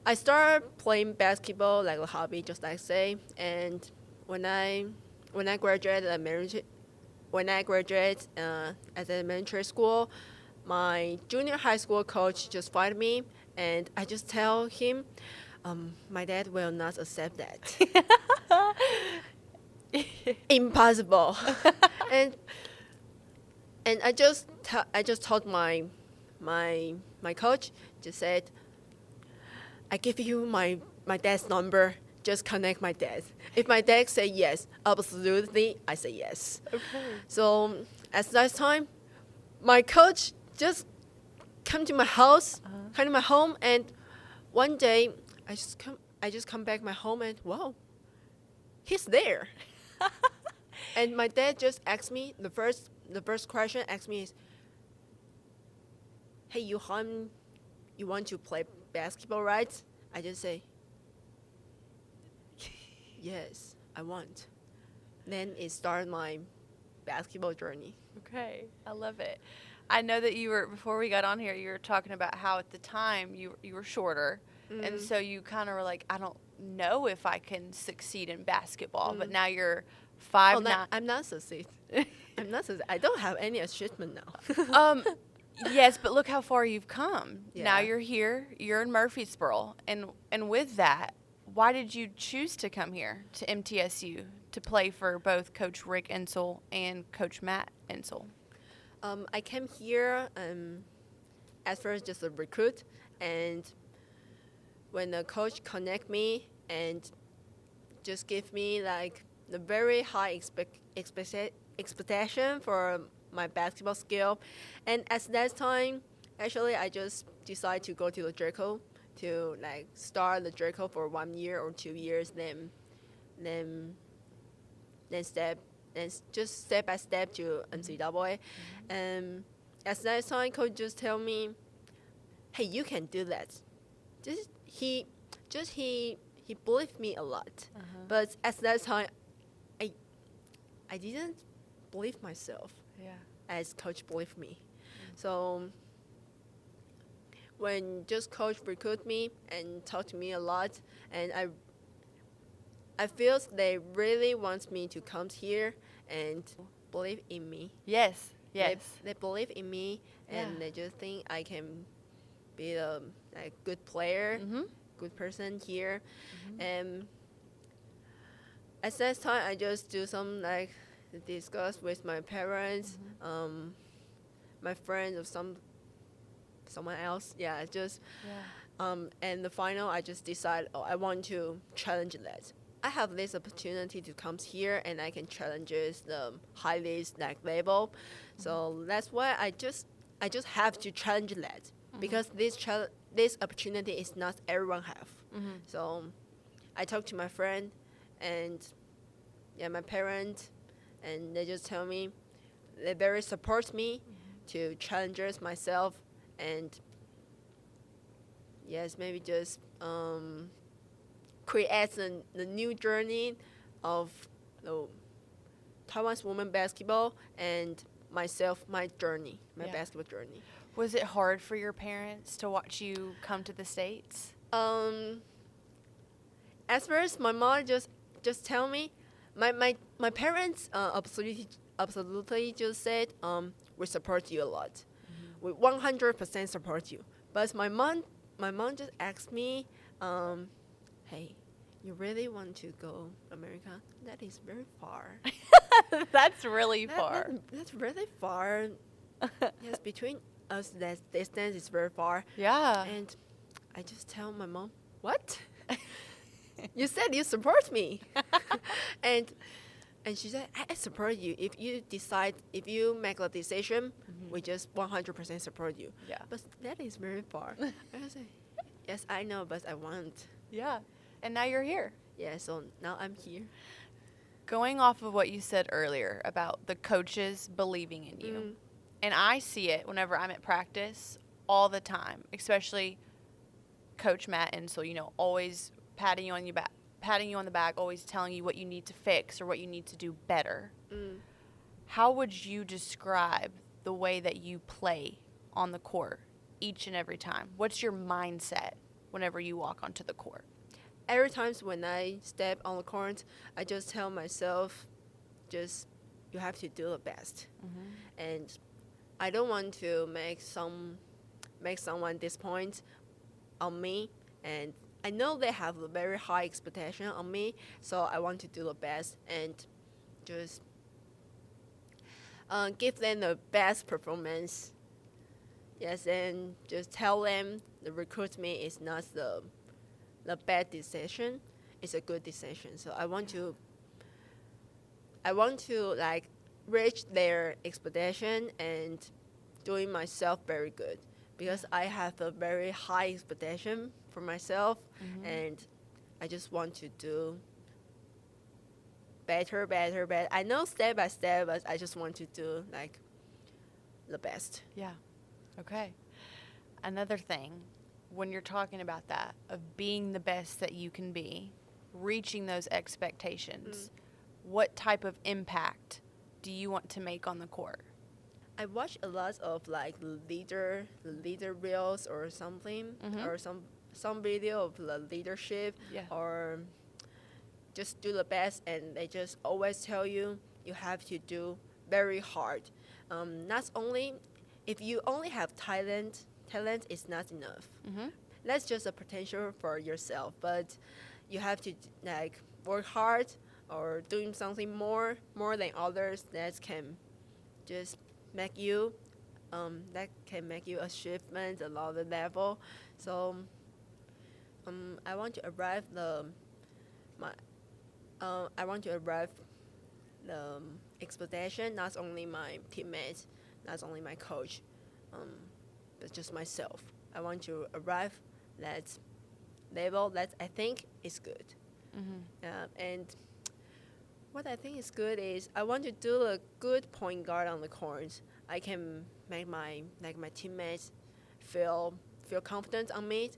I started playing basketball like a hobby, just like I say. And when I graduated at elementary school, my junior high school coach just fired me, and I just tell him, my dad will not accept that. Impossible. and I just told my coach, just said, I give you my dad's number. Just connect my dad. If my dad say yes, absolutely, I say yes. Okay. So at that time, my coach just come to my house, come to my home, and one day I just come back my home and wow, he's there. And my dad just asked me the first question asked me is, hey, you want to play basketball, right? I just say, yes, I want. Then it started my basketball journey. Okay, I love it. I know that before we got on here, you were talking about how at the time you were shorter, and so you kind of were like, I don't know if I can succeed in basketball, but now you're 5'9". I'm not succeed. I'm not succeed. I don't have any achievement now. Yes, but look how far you've come. Yeah. Now you're here. You're in Murfreesboro, and with that, why did you choose to come here to MTSU to play for both Coach Rick Insell and Coach Matt Insell? I came here at first just a recruit, and when the coach connect me and just give me like the very high expectation for my basketball skill, and at that time, actually, I just decided to go to the Draco to like start the Draco for 1 year or 2 years, then just step by step to NCAA. And at that time, coach just tell me, "Hey, you can do that." He believed me a lot, but at that time, I didn't believe myself. Yeah. As coach believed me. So when just coach recruit me and talk to me a lot, and I feel they really want me to come here and believe in me. Yes. They believe in me, and they just think I can be a good player, good person here. And at that time, I just do some discuss with my parents, my friends, or someone else. Yeah, and the final, I just decide, I want to challenge that. I have this opportunity to come here, and I can challenge the highest level. So that's why I just have to challenge that, because this opportunity is not everyone have. So I talked to my friend and my parents, and they just tell me they very support me to challenge myself, and yes, maybe just create the new journey of the Taiwan's women basketball and myself, my journey, my basketball journey. Was it hard for your parents to watch you come to the States? At first, my mom just tell me, my parents absolutely just said, we support you a lot. We 100% support you. But my mom just asked me, hey, you really want to go America? That is very far. That's really far. That's really far. Yes, between us, that distance is very far. Yeah. And I just tell my mom, what? You said you support me. and she said, I support you. If you make a decision, we just 100% support you. Yeah. But that is very far. I say, yes, I know, but I want. Yeah. And now you're here. Yeah, so now I'm here. Going off of what you said earlier about the coaches believing in you, and I see it whenever I'm at practice all the time, especially Coach Matt Insell, always patting you on the back, always telling you what you need to fix or what you need to do better. How would you describe the way that you play on the court each and every time? What's your mindset whenever you walk onto the court? Every time when I step on the court, I just tell myself, you have to do the best. And I don't want to make someone disappoint on me, and I know they have a very high expectation on me, so I want to do the best and just give them the best performance. Yes, and just tell them the recruitment is not the bad decision; it's a good decision. So I want to like reach their expectation and doing myself very good, because I have a very high expectation for myself, and I just want to do better. I know step by step, but I just want to do like the best. Yeah. Okay. Another thing, when you're talking about that, of being the best that you can be, reaching those expectations, what type of impact do you want to make on the court? I watch a lot of like leader reels or something, or some video of the leadership, Yeah. or just do the best, and they just always tell you have to do very hard. Not only if you only have talent is not enough. That's just a potential for yourself, but you have to like work hard or doing something more than others that can just make you achievement a lot of level. So I want to arrive the expectation, not only my teammates, not only my coach, but just myself. I want to arrive that level that I think is good. And what I think is good is I want to do a good point guard on the court. I can make my teammates feel confident on me.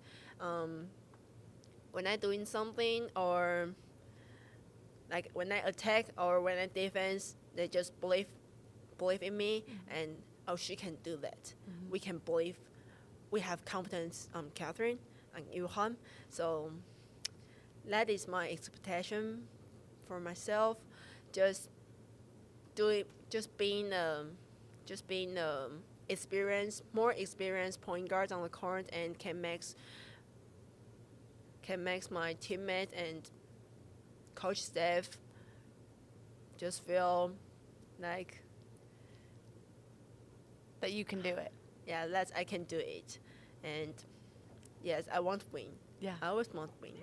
When I'm doing something, or like when I attack or when I defense, they just believe in me, and she can do that. We can believe. We have confidence on Catherine and Yuhan. So that is my expectation for myself. Just being more experienced point guard on the court, and can make my teammates and coach staff just feel like That you can do it. yeah, that I can do it. And yes, I want to win. Yeah. I always want to win.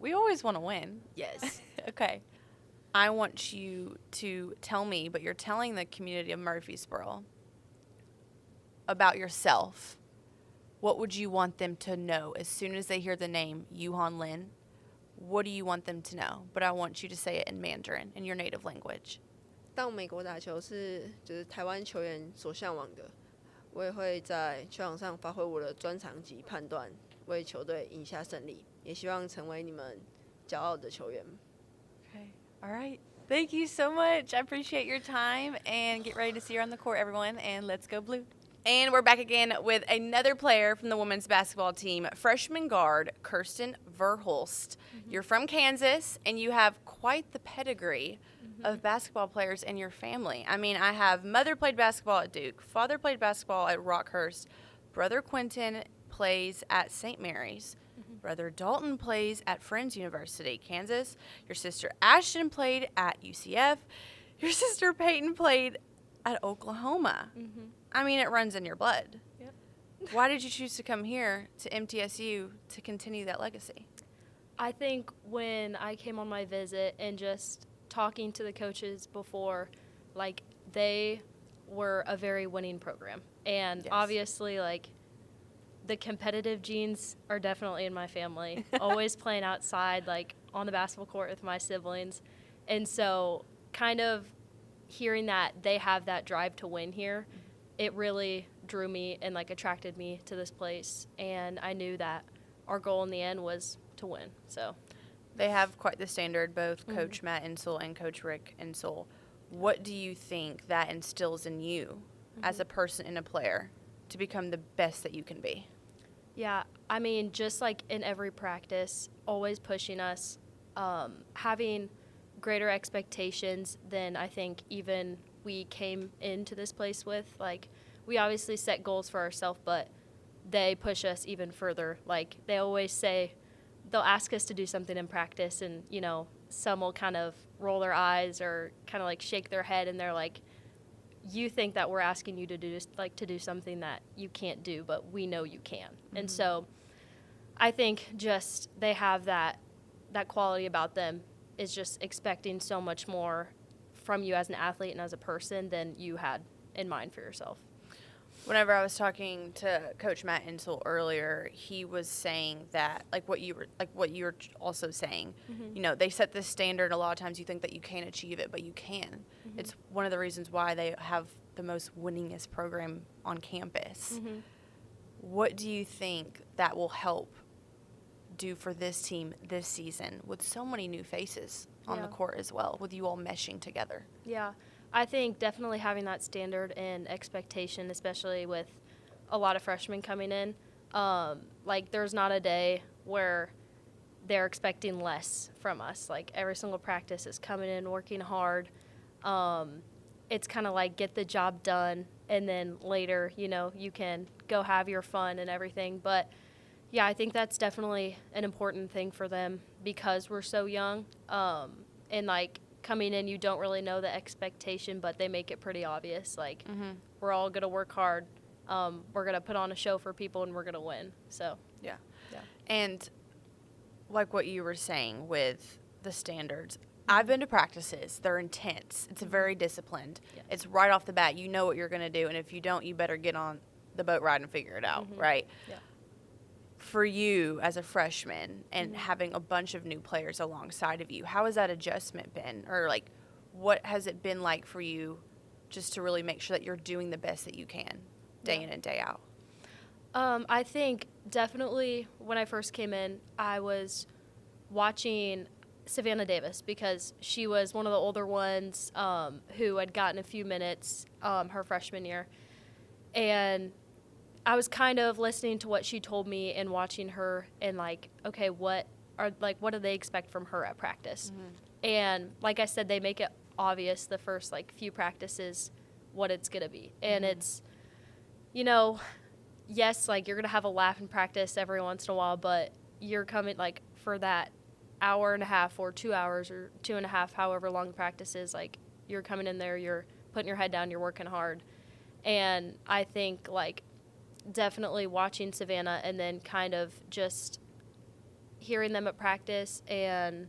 We always want to win. Yes. Okay. I want you to tell me, but you're telling the community of Murfreesboro about yourself. What would you want them to know as soon as they hear the name Yuhan Lin? What do you want them to know? But I want you to say it in Mandarin, in your native language. 到美国打球是就是台湾球员所向往的，我也会在球场上发挥我的专长及判断，为球队赢下胜利，也希望成为你们骄傲的球员。 Okay. All right. Thank you so much. I appreciate your time, and get ready to see her on the court, everyone, and let's go blue. And we're back again with another player from the women's basketball team, freshman guard Kirston Verhulst. You're from Kansas, and you have quite the pedigree of basketball players in your family. I mean, I have mother played basketball at Duke, father played basketball at Rockhurst, brother Quentin plays at St. Mary's, brother Dalton plays at Friends University, Kansas. Your sister Ashton played at UCF. Your sister Peyton played at Oklahoma. I mean, it runs in your blood. Yep. Why did you choose to come here to MTSU to continue that legacy? I think when I came on my visit and just talking to the coaches before, like, they were a very winning program. And Yes. obviously, like, the competitive genes are definitely in my family. Always playing outside, like, on the basketball court with my siblings. And so kind of hearing that they have that drive to win here, it really drew me and, like, attracted me to this place. And I knew that our goal in the end was to win. So They have quite the standard, both Coach Matt Insell and Coach Rick Insell. What do you think that instills in you as a person and a player to become the best that you can be? yeah, I mean, just like in every practice, always pushing us, having greater expectations than I think even we came into this place with. Like, we obviously set goals for ourselves, but they push us even further. Like, they always say, they'll ask us to do something in practice, and, you know, some will kind of roll their eyes or kind of like shake their head, and they're like, you think that we're asking you to do something that you can't do, but we know you can. Mm-hmm. And so I think just they have that quality about them, is just expecting so much more from you as an athlete and as a person than you had in mind for yourself. Whenever I was talking to Coach Matt Insell earlier, he was saying that, like what you were also saying, Mm-hmm. you know, they set this standard. A lot of times you think that you can't achieve it, but you can. Mm-hmm. It's one of the reasons why they have the most winningest program on campus. Mm-hmm. What do you think that will help do for this team this season with so many new faces on the court as well, with you all meshing together? Yeah. I think definitely having that standard and expectation, especially with a lot of freshmen coming in, like, there's not a day where they're expecting less from us. Like, every single practice is coming in, working hard. It's kind of like, get the job done, and then later, you know, you can go have your fun and everything. But, yeah, I think that's definitely an important thing for them because we're so young. And, like, coming in, you don't really know the expectation, but they make it pretty obvious. Like, we're all going to work hard. We're going to put on a show for people, and we're going to win. So, yeah. And like what you were saying with the standards, I've been to practices. They're intense. It's very disciplined. Yeah. It's right off the bat. You know what you're going to do, and if you don't, you better get on the boat ride and figure it out, right? Yeah. For you as a freshman and having a bunch of new players alongside of you, how has that adjustment been? Or, like, what has it been like for you just to really make sure that you're doing the best that you can day in and day out? I think definitely when I first came in, I was watching Savannah Davis because she was one of the older ones who had gotten a few minutes her freshman year. And I was kind of listening to what she told me and watching her and, like, okay, what do they expect from her at practice? And like I said, they make it obvious the first, like, few practices what it's going to be. And it's, you know, yes, like, you're going to have a laugh in practice every once in a while, but you're coming, like, for that hour and a half or 2 hours or 2.5, however long the practice is, like, you're coming in there, you're putting your head down, you're working hard. And I think, like, definitely watching Savannah and then kind of just hearing them at practice and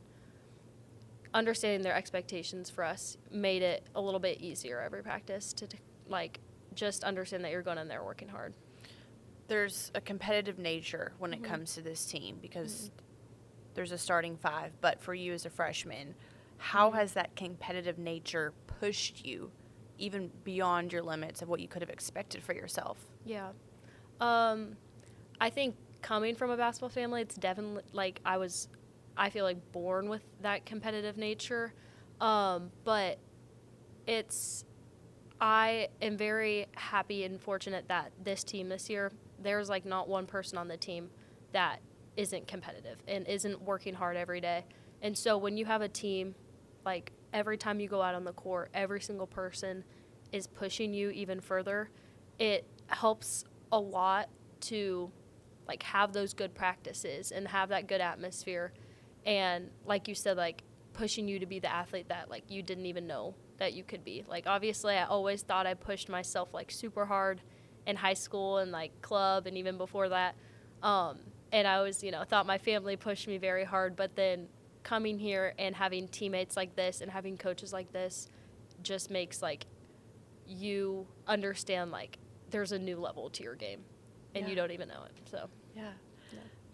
understanding their expectations for us made it a little bit easier every practice to like, just understand that you're going in there working hard. There's a competitive nature when it comes to this team because there's a starting five, but for you as a freshman, how has that competitive nature pushed you even beyond your limits of what you could have expected for yourself? Yeah. I think coming from a basketball family, it's definitely, like, I feel like born with that competitive nature. But I am very happy and fortunate that this team this year, there's, like, not one person on the team that isn't competitive and isn't working hard every day. And so when you have a team, like, every time you go out on the court, every single person is pushing you even further, it helps a lot to, like, have those good practices and have that good atmosphere. And like you said, like, pushing you to be the athlete that, like, you didn't even know that you could be. Like, obviously, I always thought I pushed myself, like, super hard in high school and, like, club and even before that. And I always, you know, thought my family pushed me very hard. But then coming here and having teammates like this and having coaches like this just makes, like, you understand, like, there's a new level to your game, and you don't even know it. So yeah.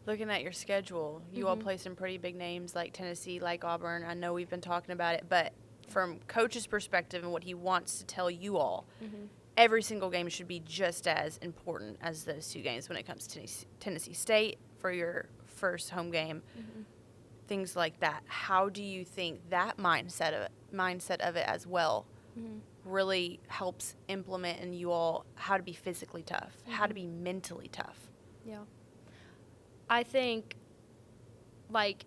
Looking at your schedule, you all play some pretty big names like Tennessee, like Auburn. I know we've been talking about it, but from coach's perspective and what he wants to tell you all, every single game should be just as important as those two games when it comes to Tennessee State for your first home game, things like that. How do you think that mindset of it as well really helps implement in you all how to be physically tough, how to be mentally tough? Yeah. I think, like,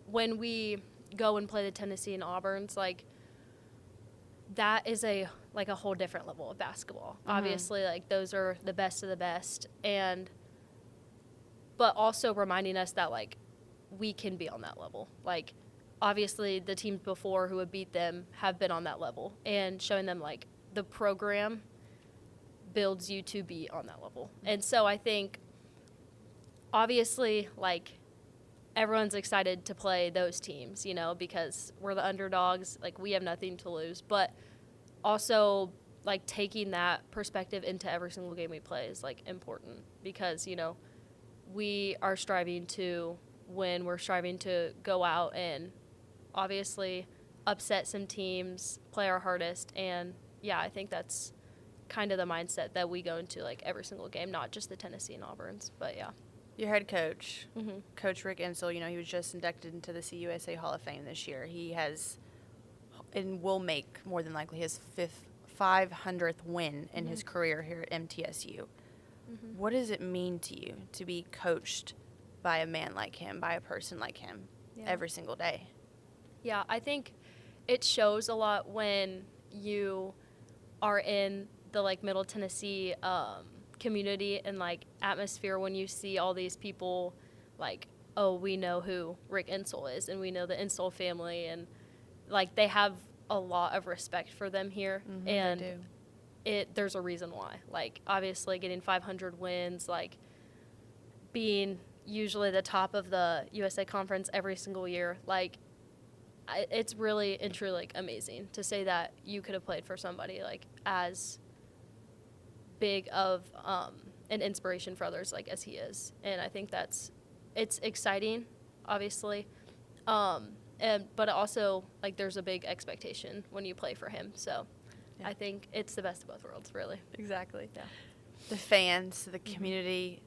when we go and play the Tennessee and Auburns, like, that is a like a whole different level of basketball. Obviously, like those are the best of the best, but also reminding us that like we can be on that level. Like obviously the teams before who would beat them have been on that level, and showing them like the program builds you to be on that level. And so I think obviously like everyone's excited to play those teams, you know, because we're the underdogs, like we have nothing to lose, but also like taking that perspective into every single game we play is like important, because, you know, we are striving to win, we're striving to go out and obviously upset some teams, play our hardest, and yeah, I think that's kind of the mindset that we go into like every single game, not just the Tennessee and Auburns, but yeah. Your head coach, Coach Rick Insell, you know, he was just inducted into the CUSA Hall of Fame this year. He has and will make more than likely his 500th win in his career here at MTSU. What does it mean to you to be coached by a man like him, by a person like him, every single day? Yeah, I think it shows a lot when you are in the like Middle Tennessee community and like atmosphere, when you see all these people like, oh, we know who Rick Insell is, and we know the Insell family, and like they have a lot of respect for them here, and there's a reason why. Like obviously getting 500 wins, like being usually the top of the USA Conference every single year, like it's really and truly like amazing to say that you could have played for somebody like as big of an inspiration for others like as he is. And I think it's exciting, obviously, but also like there's a big expectation when you play for him, so I think it's the best of both worlds, really. Exactly. Yeah. The fans, the community,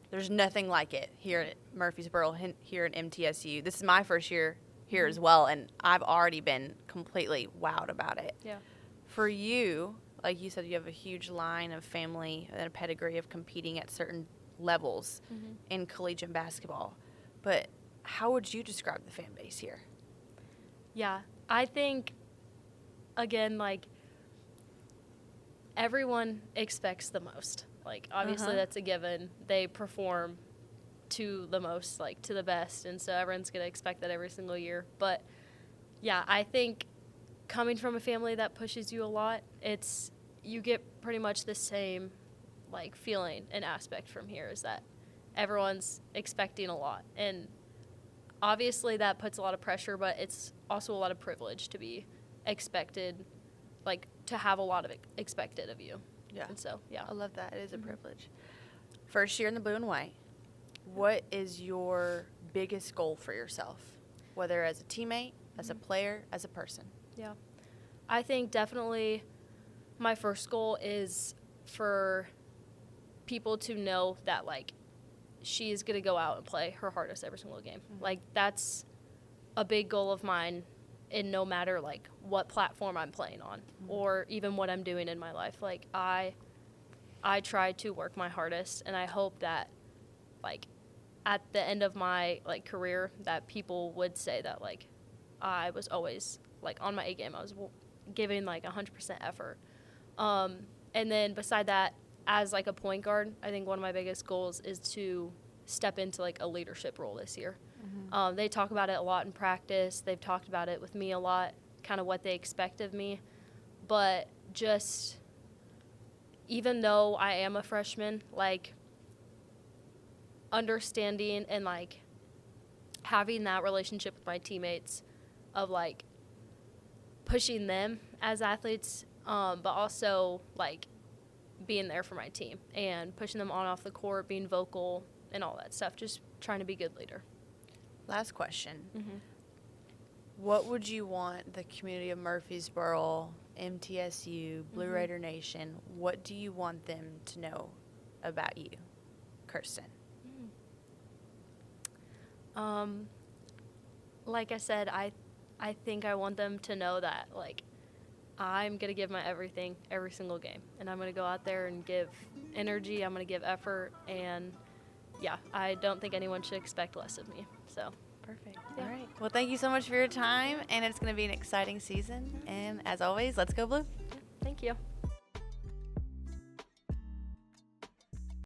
there's nothing like it here at Murfreesboro, here at MTSU. This is my first year here as well, and I've already been completely wowed about it. Yeah. For you, like you said, you have a huge line of family and a pedigree of competing at certain levels in collegiate basketball. But how would you describe the fan base here? Yeah, I think, again, like, everyone expects the most. Like, obviously that's a given. They perform to the most, like, to the best, and so everyone's going to expect that every single year. But, yeah, I think coming from a family that pushes you a lot, you get pretty much the same, like, feeling and aspect from here, is that everyone's expecting a lot. And obviously that puts a lot of pressure, but it's also a lot of privilege to be expected, like, to have a lot of it expected of you. Yeah. And so, yeah. I love that. It is a privilege. First year in the blue and white, what is your biggest goal for yourself, whether as a teammate, as a player, as a person? Yeah. I think definitely my first goal is for people to know that, like, she's going to go out and play her hardest every single game. Like, that's a big goal of mine, in no matter, like, what platform I'm playing on or even what I'm doing in my life. Like, I try to work my hardest, and I hope that, like, at the end of my, like, career, that people would say that, like, I was always, like, on my A game. I was giving, like, 100% effort. And then beside that, as, like, a point guard, I think one of my biggest goals is to step into, like, a leadership role this year. They talk about it a lot in practice. They've talked about it with me a lot, kind of what they expect of me. But just, even though I am a freshman, like, understanding and, like, having that relationship with my teammates of, like, pushing them as athletes, but also, like, being there for my team and pushing them on off the court, being vocal and all that stuff, just trying to be a good leader. Last question. What would you want the community of Murfreesboro, MTSU, Blue Raider Nation, what do you want them to know about you, Kirston? Like I said, I think I want them to know that, like, I'm going to give my everything every single game. And I'm going to go out there and give energy. I'm going to give effort. And, yeah, I don't think anyone should expect less of me. So, perfect. Yeah. All right. Well, thank you so much for your time. And it's going to be an exciting season. And as always, let's go Blue. Thank Thank you.